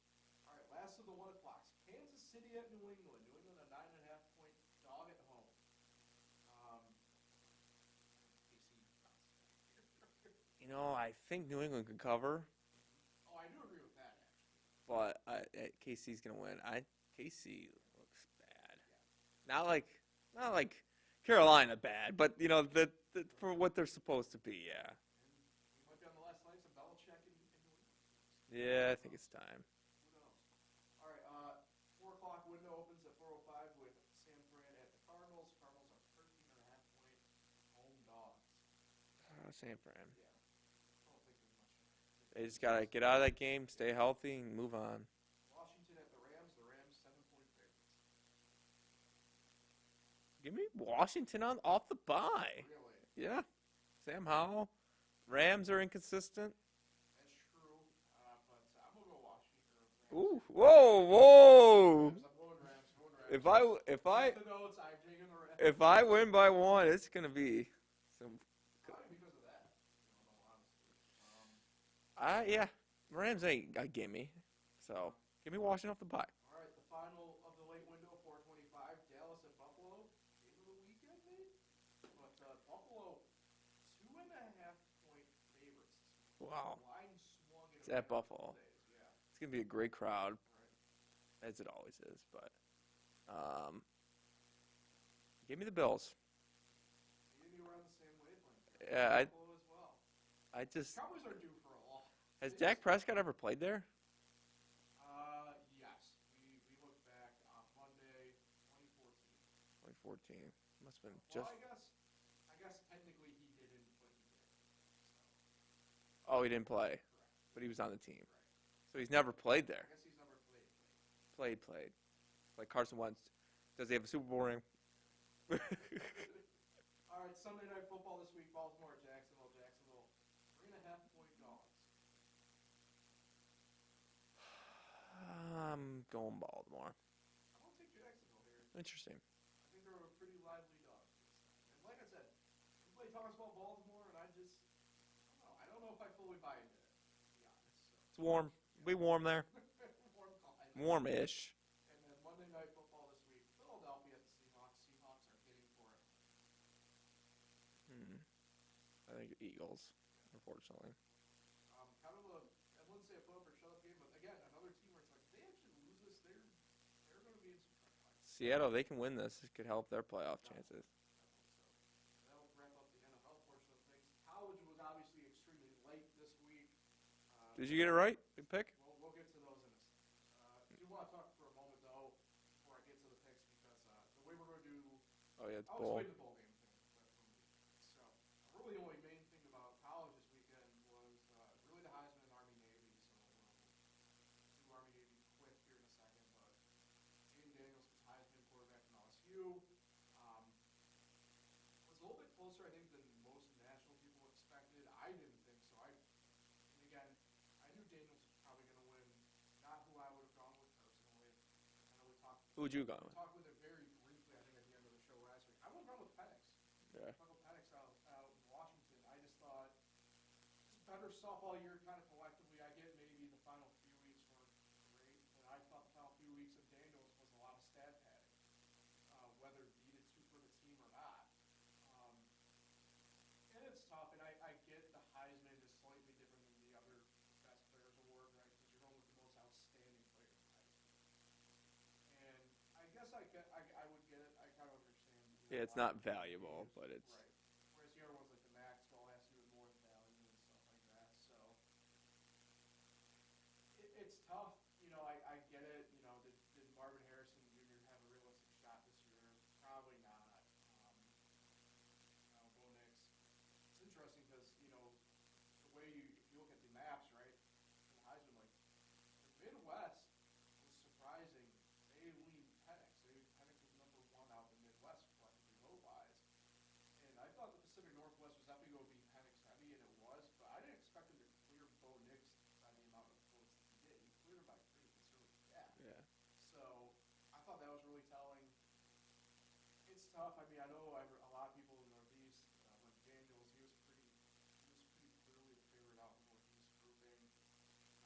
Speaker 3: All right, last of the 1 o'clocks. Kansas City at New England. New England a 9.5-point dog at home.
Speaker 2: You know, I think New England could cover,
Speaker 3: Oh, I do agree with that, actually.
Speaker 2: but KC's gonna win. KC looks bad. Not like Carolina bad, but you know the for what they're supposed to be. Yeah.
Speaker 3: And we might be on the last legs of Belichick in New England.
Speaker 2: Yeah, I think it's time.
Speaker 3: Who knows? All right, 4 o'clock window opens at 4:05 with San Fran at the Cardinals. Cardinals are 13.5-point home dogs.
Speaker 2: San Fran.
Speaker 3: Yeah. I don't think there's much.
Speaker 2: They just gotta get out of that game, stay healthy, and move on.
Speaker 3: Washington at the Rams. The Rams 7-point favorites.
Speaker 2: Give me Washington off the bye.
Speaker 3: Really?
Speaker 2: Yeah. Sam Howell. Rams are inconsistent.
Speaker 3: That's true. But I'm gonna go Washington.
Speaker 2: Ooh, whoa.
Speaker 3: Rams. I'm going Rams.
Speaker 2: If I
Speaker 3: The notes, I'm taking the Rams.
Speaker 2: if I win by 1, it's gonna be some.
Speaker 3: Probably because of that. In all honesty.
Speaker 2: Yeah, Rams ain't a gimme. So give me Washington off the bye.
Speaker 3: All right, the final of the late window, 4:25. Dallas at Buffalo. Game of the weekend, maybe. But Buffalo 2.5-point favorites.
Speaker 2: Wow.
Speaker 3: Line swung in
Speaker 2: It's
Speaker 3: a
Speaker 2: at
Speaker 3: couple
Speaker 2: Buffalo.
Speaker 3: days, yeah.
Speaker 2: It's gonna be a great crowd,
Speaker 3: Right.
Speaker 2: as it always is. But give me the Bills.
Speaker 3: Maybe we're on the same wavelength.
Speaker 2: Yeah,
Speaker 3: Buffalo as well.
Speaker 2: I just
Speaker 3: Cowboys are due for a loss.
Speaker 2: has Dak Prescott ever played there?
Speaker 3: Yes. We looked back on Monday, 2014.
Speaker 2: 2014. Must have been
Speaker 3: Well,
Speaker 2: just.
Speaker 3: I guess technically he didn't, but he did.
Speaker 2: Oh, he didn't play,
Speaker 3: Correct.
Speaker 2: but he was on the team,
Speaker 3: Right.
Speaker 2: so he's never played there.
Speaker 3: I guess he's never played.
Speaker 2: Played. Like Carson Wentz. Does he have a Super Bowl ring?
Speaker 3: All right, Sunday Night Football this week. Baltimore at Jacksonville. 3.5-point dogs.
Speaker 2: I'm going Baltimore.
Speaker 3: I don't take Jacksonville here.
Speaker 2: Interesting.
Speaker 3: I think they're a pretty lively dog. And like I said, everybody talks about Baltimore, and I don't know if I fully buy into it, to be honest.
Speaker 2: It's warm. It'll be warm there.
Speaker 3: Warm climate.
Speaker 2: Warm-ish.
Speaker 3: And then Monday Night Football this week. Philadelphia at the Seahawks. Seahawks are hitting for it.
Speaker 2: I think Eagles, unfortunately.
Speaker 3: Kind of I wouldn't say a put up or shut up game, but again, another team where it's like, if they actually lose this, they're going to be in some tough fights.
Speaker 2: Seattle, they can win this. This could help their playoff chances.
Speaker 3: So that'll wrap up the NFL portion of things. College was obviously extremely late this week.
Speaker 2: Did you get it right? Good pick?
Speaker 3: We'll get to those in a second. I do want to talk for a moment, though, before I get to the picks, because the way we're going to do,
Speaker 2: Oh, yeah, it's
Speaker 3: I'll
Speaker 2: bowl.
Speaker 3: explain the bowl game thing. So really the only main thing about college this weekend was really the Heisman and Army-Navy. So we'll do Army-Navy quick here in a second, but Jayden Daniels was Heisman, quarterback from LSU. Was a little bit closer, I think, than most national people expected. I didn't think so. And again, I knew Daniels was probably going to win. Not who I would have gone with personally. I know we talked.
Speaker 2: Who would you go
Speaker 3: We
Speaker 2: with?
Speaker 3: talked with it very briefly, I think, at the end of the show last week. I would have gone with Penix.
Speaker 2: Yeah.
Speaker 3: Michael Penix out in Washington. I just thought, just better stuff all year, kind of collectively. I get maybe the final few weeks weren't great, but I thought the final few weeks of Daniels was a lot of stat padding, whether needed to for the team or not. guess I would get it. I kind of understand.
Speaker 2: Yeah, it's not valuable, but it's
Speaker 3: right. Whereas the other ones like the Maxwell has to do with more value and stuff like that. So it's tough. I get it. Did Marvin Harrison Jr. have a realistic shot this year? Probably not. Bo Nix. It's interesting because the way if you look at the maps, right, for the Heisman, like the Midwest was surprising. They leaned Penix. Penix was number one out in the Midwest collectively vote-wise. And I thought the Pacific Northwest was definitely going to be Penix heavy, and it was, but I didn't expect him to clear Bo Nix by the amount of votes that he did. He cleared him by a pretty considerable gap.
Speaker 2: yeah.
Speaker 3: So I thought that was really telling. It's tough. I mean, I know a lot of people in the Northeast went Daniels. He was pretty clearly the favorite out in the Northeast grouping.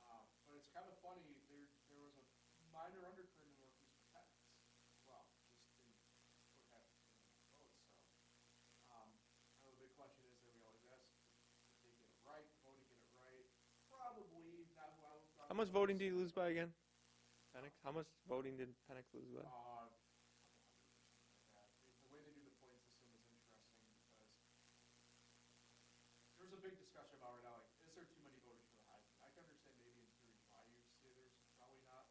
Speaker 3: But it's kind of funny. There was a minor undercurrent in the Northeast for Penix as well. Just didn't put half the votes. So I know the big question is that we always ask: did they get it right? The voting get it right? Probably not. Who I would
Speaker 2: How much voting did he lose by again? Penix? How much voting did Penix lose by?
Speaker 3: The way they do the point system is interesting because there's a big discussion about right now, like, is there too many voters for the Heisman? I can understand maybe in theory why you say there's probably not.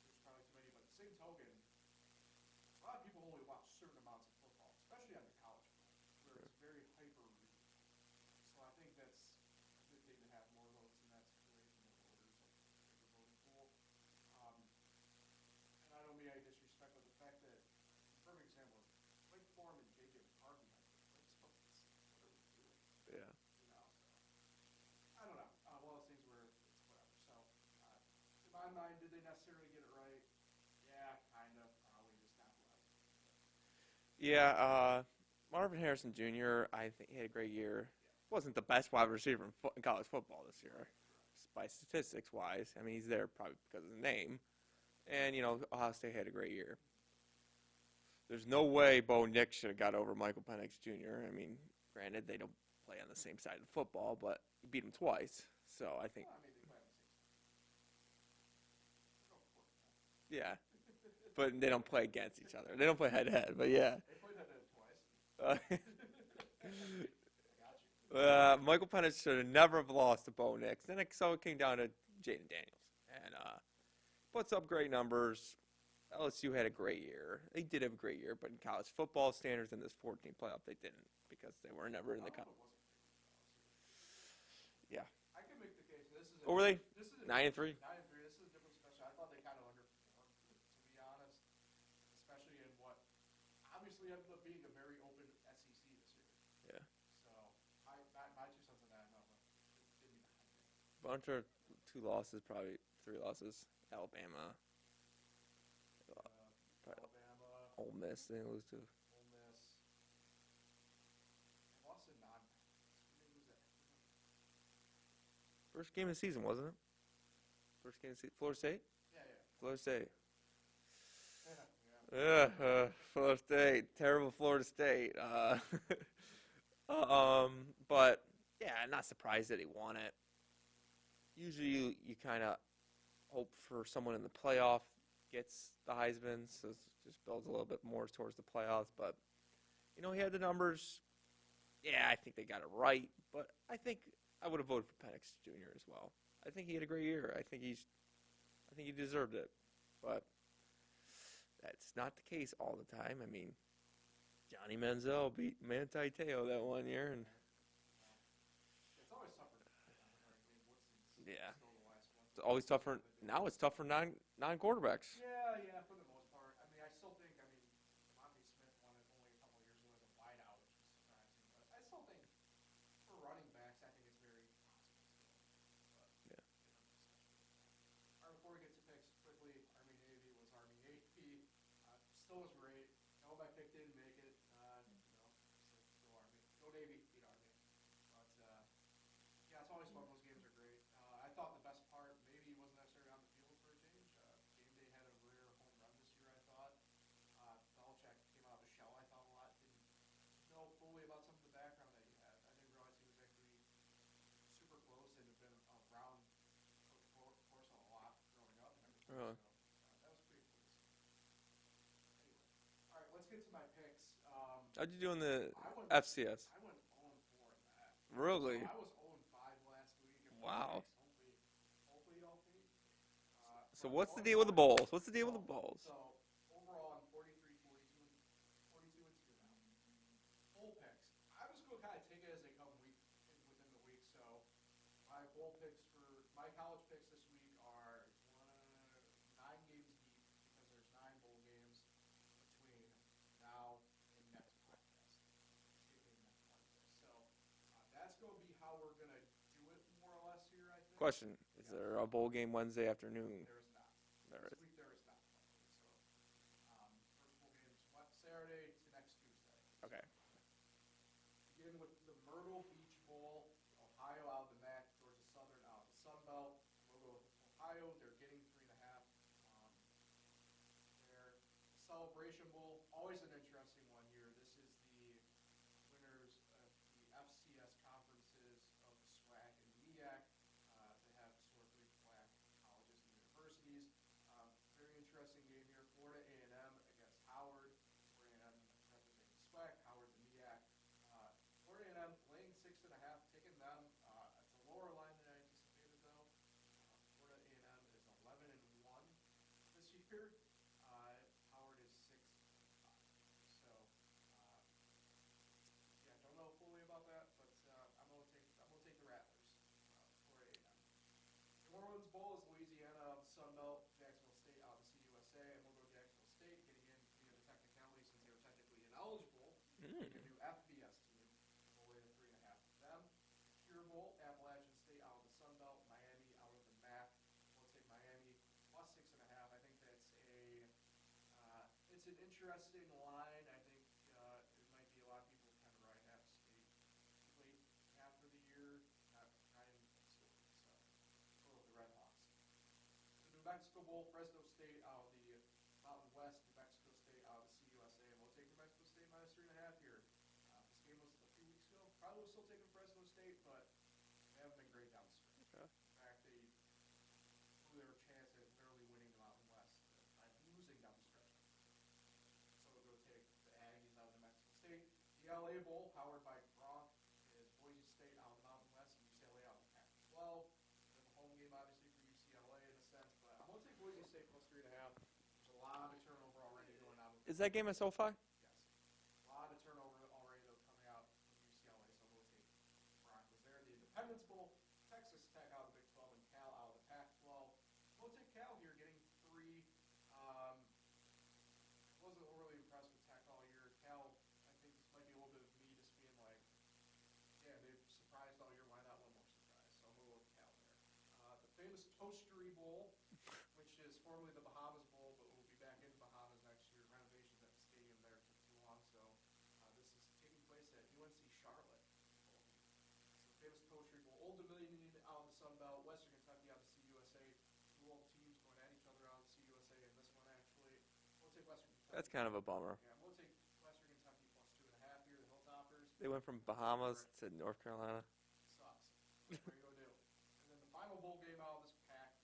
Speaker 3: There's probably too many, but the same token, a lot of people only watch certain amounts of football, especially on the college front, where it's very hyper-regional. So I think that's a good thing to have more votes in that situation of voters, like bigger voting pool. And I don't mean any disrespect, but the fact that, perfect example is Blake Form and J.J. McCarthy have the Blake's votes. What are we doing?
Speaker 2: Yeah.
Speaker 3: So I don't know. One of those things where it's whatever. So in my mind, did they necessarily get it right? Yeah, kind of. Probably just not right.
Speaker 2: Yeah, Marvin Harrison Jr., I think he had a great year. Wasn't the best wide receiver in college football this year, by statistics-wise. I mean, he's there probably because of the name. And, Ohio State had a great year. There's no way Bo Nix should have got over Michael Penix Jr. I mean, granted, they don't play on the same side of the football, but he beat him twice. So I think,
Speaker 3: Well, I mean, they play on the same side.
Speaker 2: yeah. But they don't play against each other. They don't play head-to-head, but yeah.
Speaker 3: They played that twice. I got you.
Speaker 2: Michael Penix should have never have lost to Bo Nix. So it came down to Jayden Daniels. And puts up great numbers. LSU had a great year. They did have a great year, but in college football standards in this 14 playoff, they didn't because they were never in the college. Yeah.
Speaker 3: I can make the case.
Speaker 2: What were they?
Speaker 3: This is
Speaker 2: 9-3.
Speaker 3: 9-3. This is a different special. I thought they kind of underperformed, to be honest, especially in what obviously ended up being a very open SEC this year.
Speaker 2: Yeah.
Speaker 3: So my 2 cents on that, no, but it didn't mean the
Speaker 2: Bunch of 2 losses, probably 3 losses. Alabama.
Speaker 3: Alabama,
Speaker 2: Ole Miss, they lose to.
Speaker 3: Ole Miss. They lost to Who did they lose that?
Speaker 2: First game of the season, wasn't it? First game of the season. Florida State?
Speaker 3: Yeah.
Speaker 2: Florida State.
Speaker 3: Yeah.
Speaker 2: Florida State. Terrible Florida State. But, yeah, not surprised that he won it. Usually you kind of hope for someone in the playoff gets the Heisman, so it just builds a little bit more towards the playoffs. But, he had the numbers. Yeah, I think they got it right. But I think I would have voted for Penix Jr. as well. I think he had a great year. I think he deserved it. But that's not the case all the time. I mean, Johnny Manziel beat Manti Te'o that one year, and
Speaker 3: It's always tougher.
Speaker 2: yeah, it's always tougher. Now it's tough for non-quarterbacks.
Speaker 3: Yeah, for the most part. I mean, I still think, Monty Smith won it only a couple of years ago as a wideout, which is surprising. But I still think for running backs, I think it's very possible still. But,
Speaker 2: Yeah.
Speaker 3: All right, before we get to picks, quickly, Army-Navy was Army-Navy. Still was great. No, my pick didn't make it. Go Army. Go Navy, beat Army. But, yeah, it's always fun. Those games are great. I thought the best part maybe wasn't necessarily on the field for a change. Game day had a rare home run this year, I thought. Belichick came out of the shell, I thought, a lot. Didn't know fully about some of the background that he had. I didn't realize he was actually super close and had been around Coach Corson a lot growing up and everything.
Speaker 2: Really?
Speaker 3: So that was pretty cool to see. get to my picks.
Speaker 2: How'd you do in the
Speaker 3: I went
Speaker 2: FCS?
Speaker 3: I went 0-4 in that.
Speaker 2: Really?
Speaker 3: So I was 0-5 last week. And
Speaker 2: Wow.
Speaker 3: Hopefully y'all beat.
Speaker 2: So what's the deal with the bowls? What's the deal with the bowls?
Speaker 3: So overall, I'm 43, 42, 42 and 2 now. Bowl picks. I was going to kind of take it as they come within the week. So my bowl picks for my college picks this week are 9 games deep because there's 9 bowl games between now and next podcast. So that's going to be how we're going to do it more or less here, I think.
Speaker 2: Question: is there a bowl game Wednesday afternoon?
Speaker 3: There is not.
Speaker 2: There
Speaker 3: This
Speaker 2: is.
Speaker 3: week there is not. So first bowl game is Saturday to next Tuesday.
Speaker 2: Okay.
Speaker 3: Begin with the Myrtle Beach Bowl, Ohio out of the MAC, Georgia Southern out of the Sun Belt. We'll go with Ohio. They're getting 3.5. Their Celebration Bowl, always an interesting one here. This is the winners of the FCS conferences of the SWAC and MEAC. They have historically black colleges and universities. Very interesting game here. Florida A&M against Howard. Florida A&M representing SWAC, Howard the MEAC. Florida A&M laying 6.5, taking them. It's a lower line than I anticipated, though. Florida A&M is 11-1 this year. Howard is 6-5. So, yeah, don't know fully about that, but I'm gonna take the Rattlers. Florida A&M. New Orleans Bowl is Louisiana out of the Sun Belt, Jacksonville State out of the CUSA, and we'll go Jacksonville State getting in via the technicality since they were technically ineligible. Getting a new FBS team. We'll lay the 3.5 with them. Pure Bowl, Appalachian State out of the Sun Belt, Miami out of the MAC. We'll take Miami plus 6.5. I think that's it's an interesting line. I think it might be a lot of people kind of riding App State late half of the year, not in school. So go with the Red Hawks. The New Mexico Bowl, Fresno State out of the Mountain West, New Mexico State out of the CUSA, and we'll take New Mexico State minus 3.5 here. This game was a few weeks ago. Probably will still taking Fresno State, but they haven't been great down the stretch.
Speaker 2: Okay.
Speaker 3: In fact, they blew their chance at barely winning the Mountain West by losing down the stretch. So we'll go take the Aggies out of New Mexico State. The LA Bowl, powered by Gronk, is Boise State out of the Mountain West and UCLA out of the Pac-12. Then the home game, obviously, for UCLA in a sense, but I'm going to take Boise State plus 3.5. There's a lot of turnover already going on.
Speaker 2: Is that game at SoFi?
Speaker 3: Yes. A lot of turnover already coming out from UCLA, so we'll take Broncos there. The Independence Bowl, Texas Tech out of the Big 12 and Cal out of the Pac-12. We'll take Cal here, getting 3. Wasn't overly impressed with Tech all year. Cal, I think this might be a little bit of me just being like, yeah, they've surprised all year. Why not one more surprise? So I'm going to go with Cal there. The famous Toastery Bowl, which is formerly the Bahamas Bowl, but will be back in Bahamas next year. Renovations at the stadium there took too long, so this is taking place at UNC Charlotte. So the famous Toastery Bowl. Old Dominion out of the Sun Belt, Western Kentucky out of the CUSA. 2 old teams going at each other out of the CUSA, and this one actually, we'll take Western Kentucky.
Speaker 2: That's kind of a bummer.
Speaker 3: Yeah, we'll take Western Kentucky plus 2.5 here, the Hilltoppers.
Speaker 2: They went from Bahamas to North Carolina.
Speaker 3: Sucks. What are you going to do? And then the final bowl game out of this pack,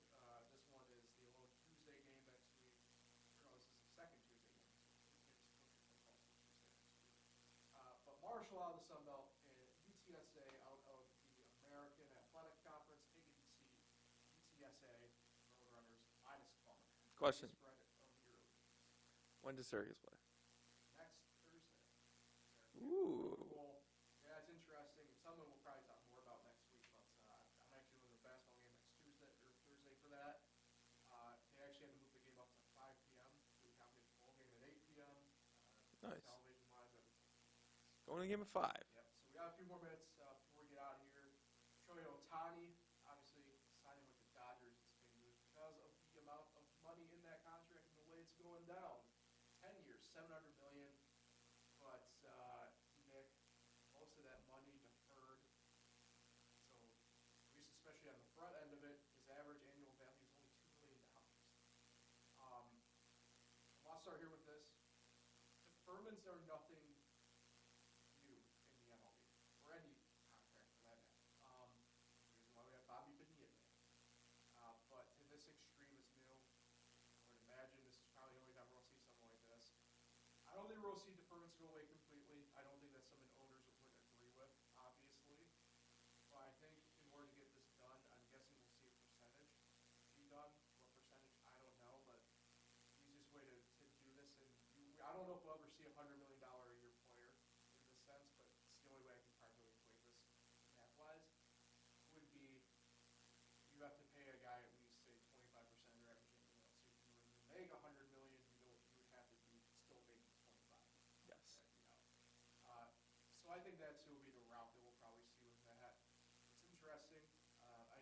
Speaker 3: this one is the little Tuesday game next week. No, this is the second Tuesday game next week. But Marshall out of the Sun Belt and UTSA out of the American Athletic Conference, taking UTSA Roadrunners minus 12.
Speaker 2: Question.
Speaker 3: Spread of the early.
Speaker 2: When does Syracuse play?
Speaker 3: Next Thursday.
Speaker 2: Ooh.
Speaker 3: Well, yeah, it's interesting. It's something we'll probably talk more about next week, but I'm actually doing the basketball game next Tuesday or Thursday for that. They actually had to move the game up to 5 p.m. to accommodate the bowl game at 8 p.m.
Speaker 2: Nice.
Speaker 3: Television-wise, everything.
Speaker 2: Going to the game at 5.
Speaker 3: Yep. So we got a few more minutes before we get out of here. Shohei Ohtani, obviously signing with the Dodgers. It's big news because of the amount of money in that contract and the way it's going down. 10 years, $700 million. But Nick, most of that money deferred. So, at least especially on the front end of it, his average annual value is only $2 million. I want to start here with this. Deferments are nothing new in the MLB, or any contract for that matter. The reason why we have Bobby Bonilla there. But to this extreme is new. I would imagine this is probably the only time we'll see something like this. I don't think we'll see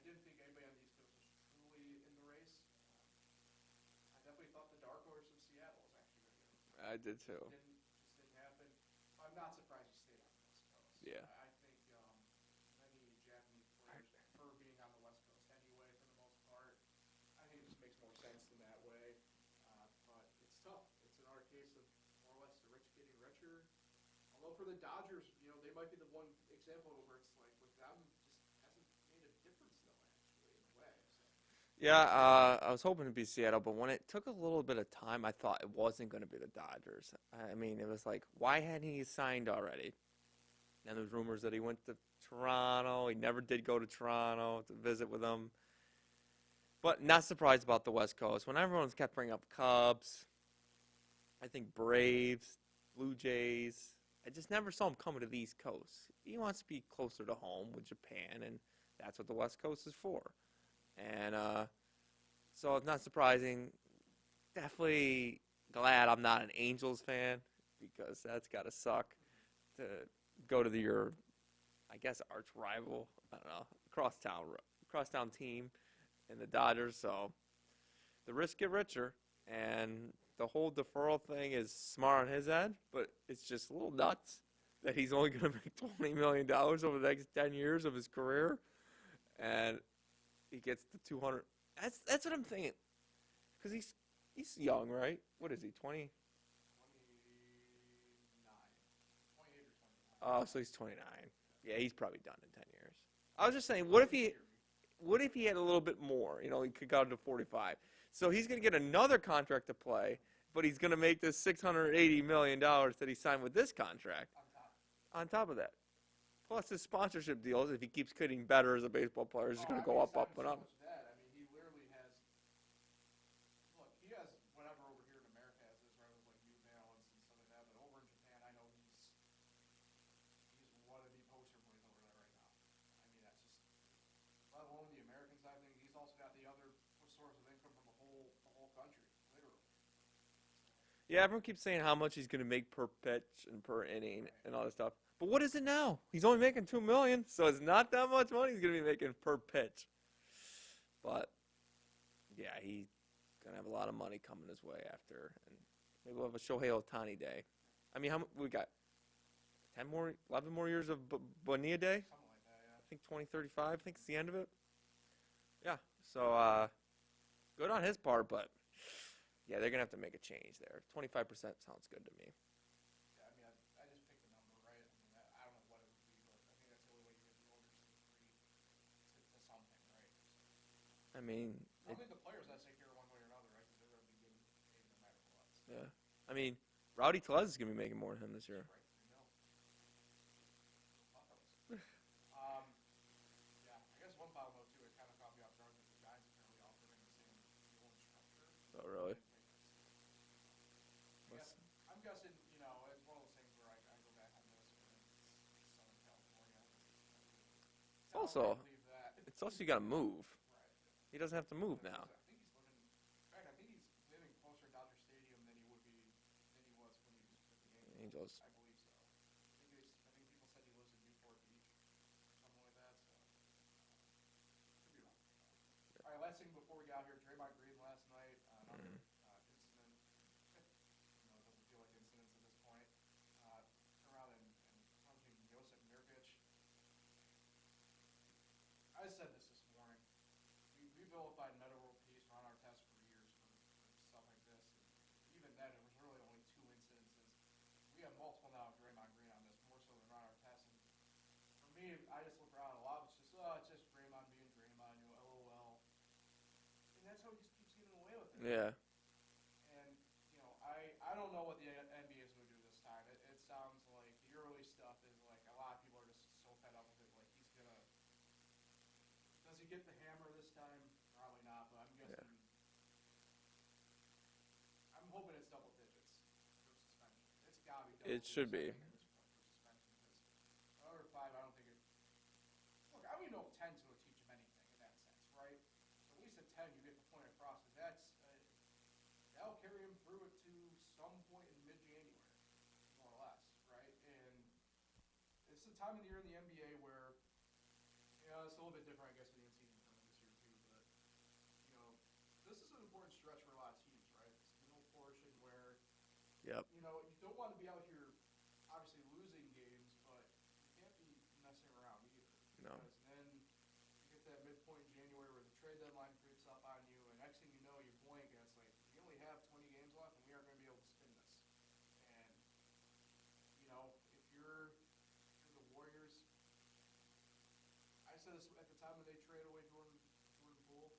Speaker 3: didn't think anybody on the East Coast was truly in the race. I definitely thought the dark horse of Seattle was actually going to get it.
Speaker 2: I did too.
Speaker 3: Just didn't happen. I'm not surprised he stayed on the West Coast.
Speaker 2: Yeah.
Speaker 3: I think many Japanese players prefer being on the West Coast anyway, for the most part. I think it just makes more sense in that way. But it's tough. It's another case of more or less the rich getting richer. Although for the Dodgers, they might be the one example where it's like with them just hasn't made a difference though, actually, in a way. So.
Speaker 2: Yeah, I was hoping to be Seattle, but when it took a little bit of time, I thought it wasn't going to be the Dodgers. I mean, it was like, why hadn't he signed already? And there's rumors that he went to Toronto. He never did go to Toronto to visit with them. But not surprised about the West Coast. When everyone's kept bringing up Cubs, I think Braves, Blue Jays, I just never saw him coming to the East Coast. He wants to be closer to home with Japan, and that's what the West Coast is for. And so it's not surprising. Definitely glad I'm not an Angels fan because that's got to suck to go to your, I guess, arch rival. I don't know, crosstown team in the Dodgers. So the rich get richer, and the whole deferral thing is smart on his end, but it's just a little nuts that he's only going to make $20 million over the next 10 years of his career, and he gets the 200. That's what I'm thinking, because he's young, right? What is he, 20?
Speaker 3: 29. 28 or 29.
Speaker 2: Oh, so he's 29. Yeah, he's probably done in 10 years. I was just saying, what if he had a little bit more? He could go to 45. So he's going to get another contract to play, but he's going to make this $680 million that he signed with this contract on top of that. Plus his sponsorship deals, if he keeps getting better as a baseball player, is just going to go up, and up.
Speaker 3: That. I mean, he literally has. Look, he has whatever over here in America has his rivals like New Balance and stuff like that. But over in Japan, I know he's one of the poster boys over there right now. I mean, that's just let alone the American side of things. He's also got the other source of income from the whole country, literally.
Speaker 2: Yeah, everyone keeps saying how much he's going to make per pitch and per inning and all this stuff. But what is it now? He's only making $2 million, so it's not that much money he's going to be making per pitch. But yeah, he's going to have a lot of money coming his way after, and maybe we'll have a Shohei Ohtani day. I mean, we got 11 more years of Bonilla day?
Speaker 3: Something like that, yeah.
Speaker 2: I think 2035, I think it's the end of it. Yeah, so good on his part, but yeah, they're going to have to make a change there. 25% sounds good to me.
Speaker 3: Yeah, I mean, I just picked a number, right? I mean, I don't know what it would be, but I think that's the only way you get the owners to agree to something, right?
Speaker 2: I mean,
Speaker 3: I don't think the players necessarily care one way or another, right? Because they're going to be getting paid no matter what. So.
Speaker 2: yeah. I mean, Rowdy Tellez is going to be making more than him this year.
Speaker 3: Right, 3 mil. Yeah, I guess one final note too. It kind of caught me off guard that the Giants apparently offered him the same deal and structure.
Speaker 2: Oh, really?
Speaker 3: I'm guessing, it's one of those things where I go back on this when it's Southern California.
Speaker 2: Also,
Speaker 3: Believe that.
Speaker 2: it's also you got to move.
Speaker 3: Right.
Speaker 2: He doesn't have to move now.
Speaker 3: I think he's living. In fact, I think he's living closer to Dodger Stadium than he was when he was with the Angels.
Speaker 2: Angels.
Speaker 3: I believe so. I think people said he lives in Newport Beach or something like that. So could be wrong. All right, last thing before we got here, Draymond Green last night. Another incident. It doesn't feel like incidents at this point. Turned around and punching Josip Nurkic. I said this morning. We vilified Meta World Peace, run our tests for years for stuff like this. And even then, it was really only 2 incidences. We have multiple now of Draymond Green on this, more so than run our tests. And for me, I just look around a lot. It's just Draymond being Draymond, LOL. And that's how he just keeps getting away with it.
Speaker 2: Yeah.
Speaker 3: And, I don't know what the NBA is going to do this time. It sounds like the early stuff is like a lot of people are just so fed up with it. Like he's going to. Does he get the hammer this time? Probably not, but I'm guessing. Yeah. I'm hoping it's double digits for suspension. It's got to be double digits.
Speaker 2: It should be.
Speaker 3: At this point for suspension. Another 5, I don't think it. Look, I don't even know if 10's going to teach him anything in that sense, right? At least at 10, you get the point across, because that'll carry him through it to some point in mid-January, more or less, right? And it's the time of the year in the NBA where, it's a little bit different, I guess, with the in-season tournament. stretch for a lot of teams, right? This middle portion where,
Speaker 2: Yep.
Speaker 3: you know, you don't want to be out here obviously losing games, but you can't be messing around either.
Speaker 2: No.
Speaker 3: Because then you get that midpoint in January where the trade deadline creeps up on you, and next thing you know, you blink, and it's like, we only have 20 games left, and we aren't going to be able to spin this. And, you know, if you're the Warriors, I said this at the time when they traded away Jordan Poole,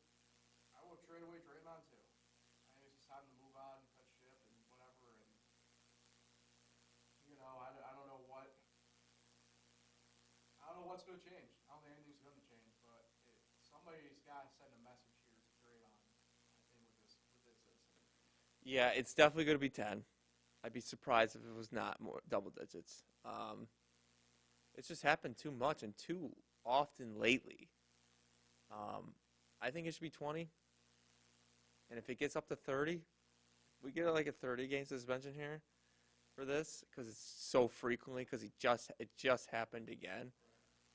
Speaker 3: I would trade away Draymond too. I think it's just time to move on, cut ship, and whatever. And you know, I don't know what's going to change. I don't think anything's going to change, but somebody's got to send a message here to Draymond. I think with this incident.
Speaker 2: Yeah, it's definitely going to be 10. I'd be surprised if it was not more double digits. It's just happened too much and too often lately. I think it should be 20. And if it gets up to 30, we get like a 30-game suspension here for this because it's so frequently because it just happened again.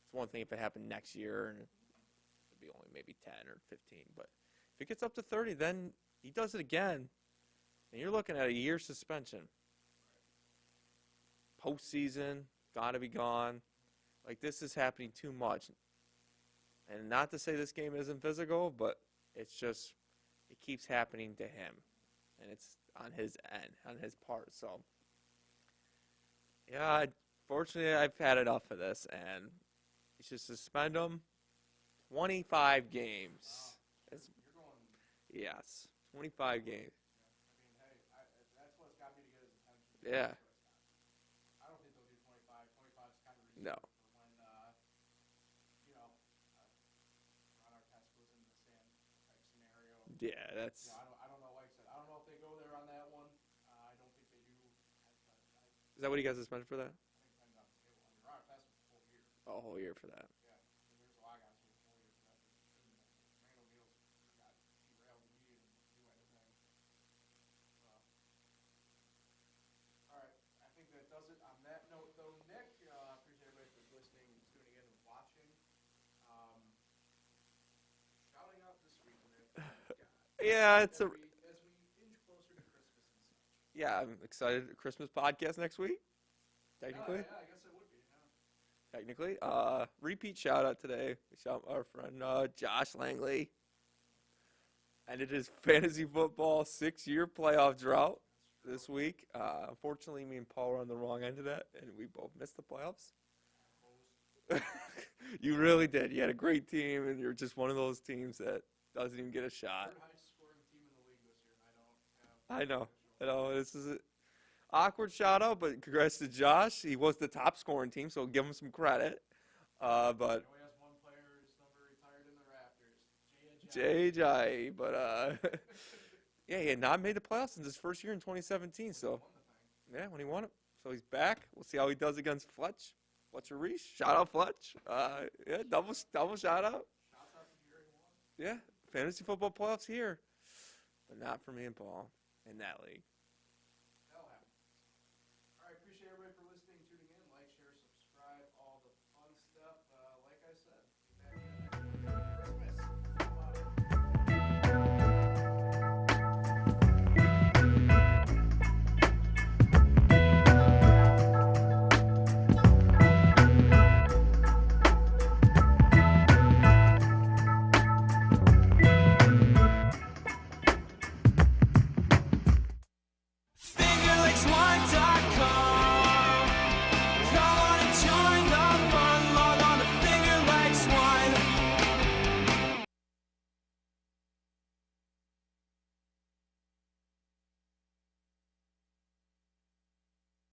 Speaker 2: It's one thing if it happened next year and it'd be only maybe 10 or 15. But if it gets up to 30, then he does it again, and you're looking at a year suspension. Postseason, got to be gone. Like, this is happening too much. And not to say this game isn't physical, but it's just, it keeps happening to him. And it's on his end, on his part. So, yeah, fortunately, I've had enough of this. And you should suspend him 25 games.
Speaker 3: Wow. You're going.
Speaker 2: Yes, 25 games.
Speaker 3: I mean, hey, that's what's got me to get his attention.
Speaker 2: Yeah.
Speaker 3: I don't think they'll do 25. 25 is kind of reasonable.
Speaker 2: No.
Speaker 3: For when, you know, Ron Artest goes into the stand type scenario.
Speaker 2: Yeah, that's.
Speaker 3: You know, I don't know. Like I said, I don't know if they go there on that one. I don't think they do.
Speaker 2: Is that what he got suspended for that?
Speaker 3: I think depends on the table. I mean, Ron Artest was a full year.
Speaker 2: A whole year for that.
Speaker 3: Yeah, I mean, there's a lot of guys who are full year for that. Randall Neal's got derailed and he didn't do anything. So, all right, I think that does it. On that note, though, Nick, appreciate everybody for listening and tuning in and watching. Shouting out this week, Nick.
Speaker 2: Yeah, it's
Speaker 3: as we inch closer to Christmas and such.
Speaker 2: Yeah, I'm excited. Christmas podcast next week. Technically.
Speaker 3: Yeah, I guess it would be. Yeah.
Speaker 2: Technically. Repeat shout out today. Shout out our friend Josh Langley. Ended his fantasy football 6-year playoff drought this week. Unfortunately, me and Paul were on the wrong end of that, and we both missed the playoffs. You really did. You had a great team, and you're just one of those teams that doesn't even get a shot.
Speaker 3: Third highest scoring team in the league this year, and I don't have.
Speaker 2: I know. This is an awkward shout out, but congrats to Josh. He was the top scoring team, so give him some credit.
Speaker 3: He only has one player whose number retired in the Raptors.
Speaker 2: JJ, but yeah, he had not made the playoffs since his first year in 2017. So yeah, when he won it, so he's back. We'll see how he does against Fletcher Reese. Shout out Fletch. Yeah, double shout out.
Speaker 3: Shouts out to Gary One.
Speaker 2: Yeah, fantasy football playoffs here, but not for me and Paul in that league.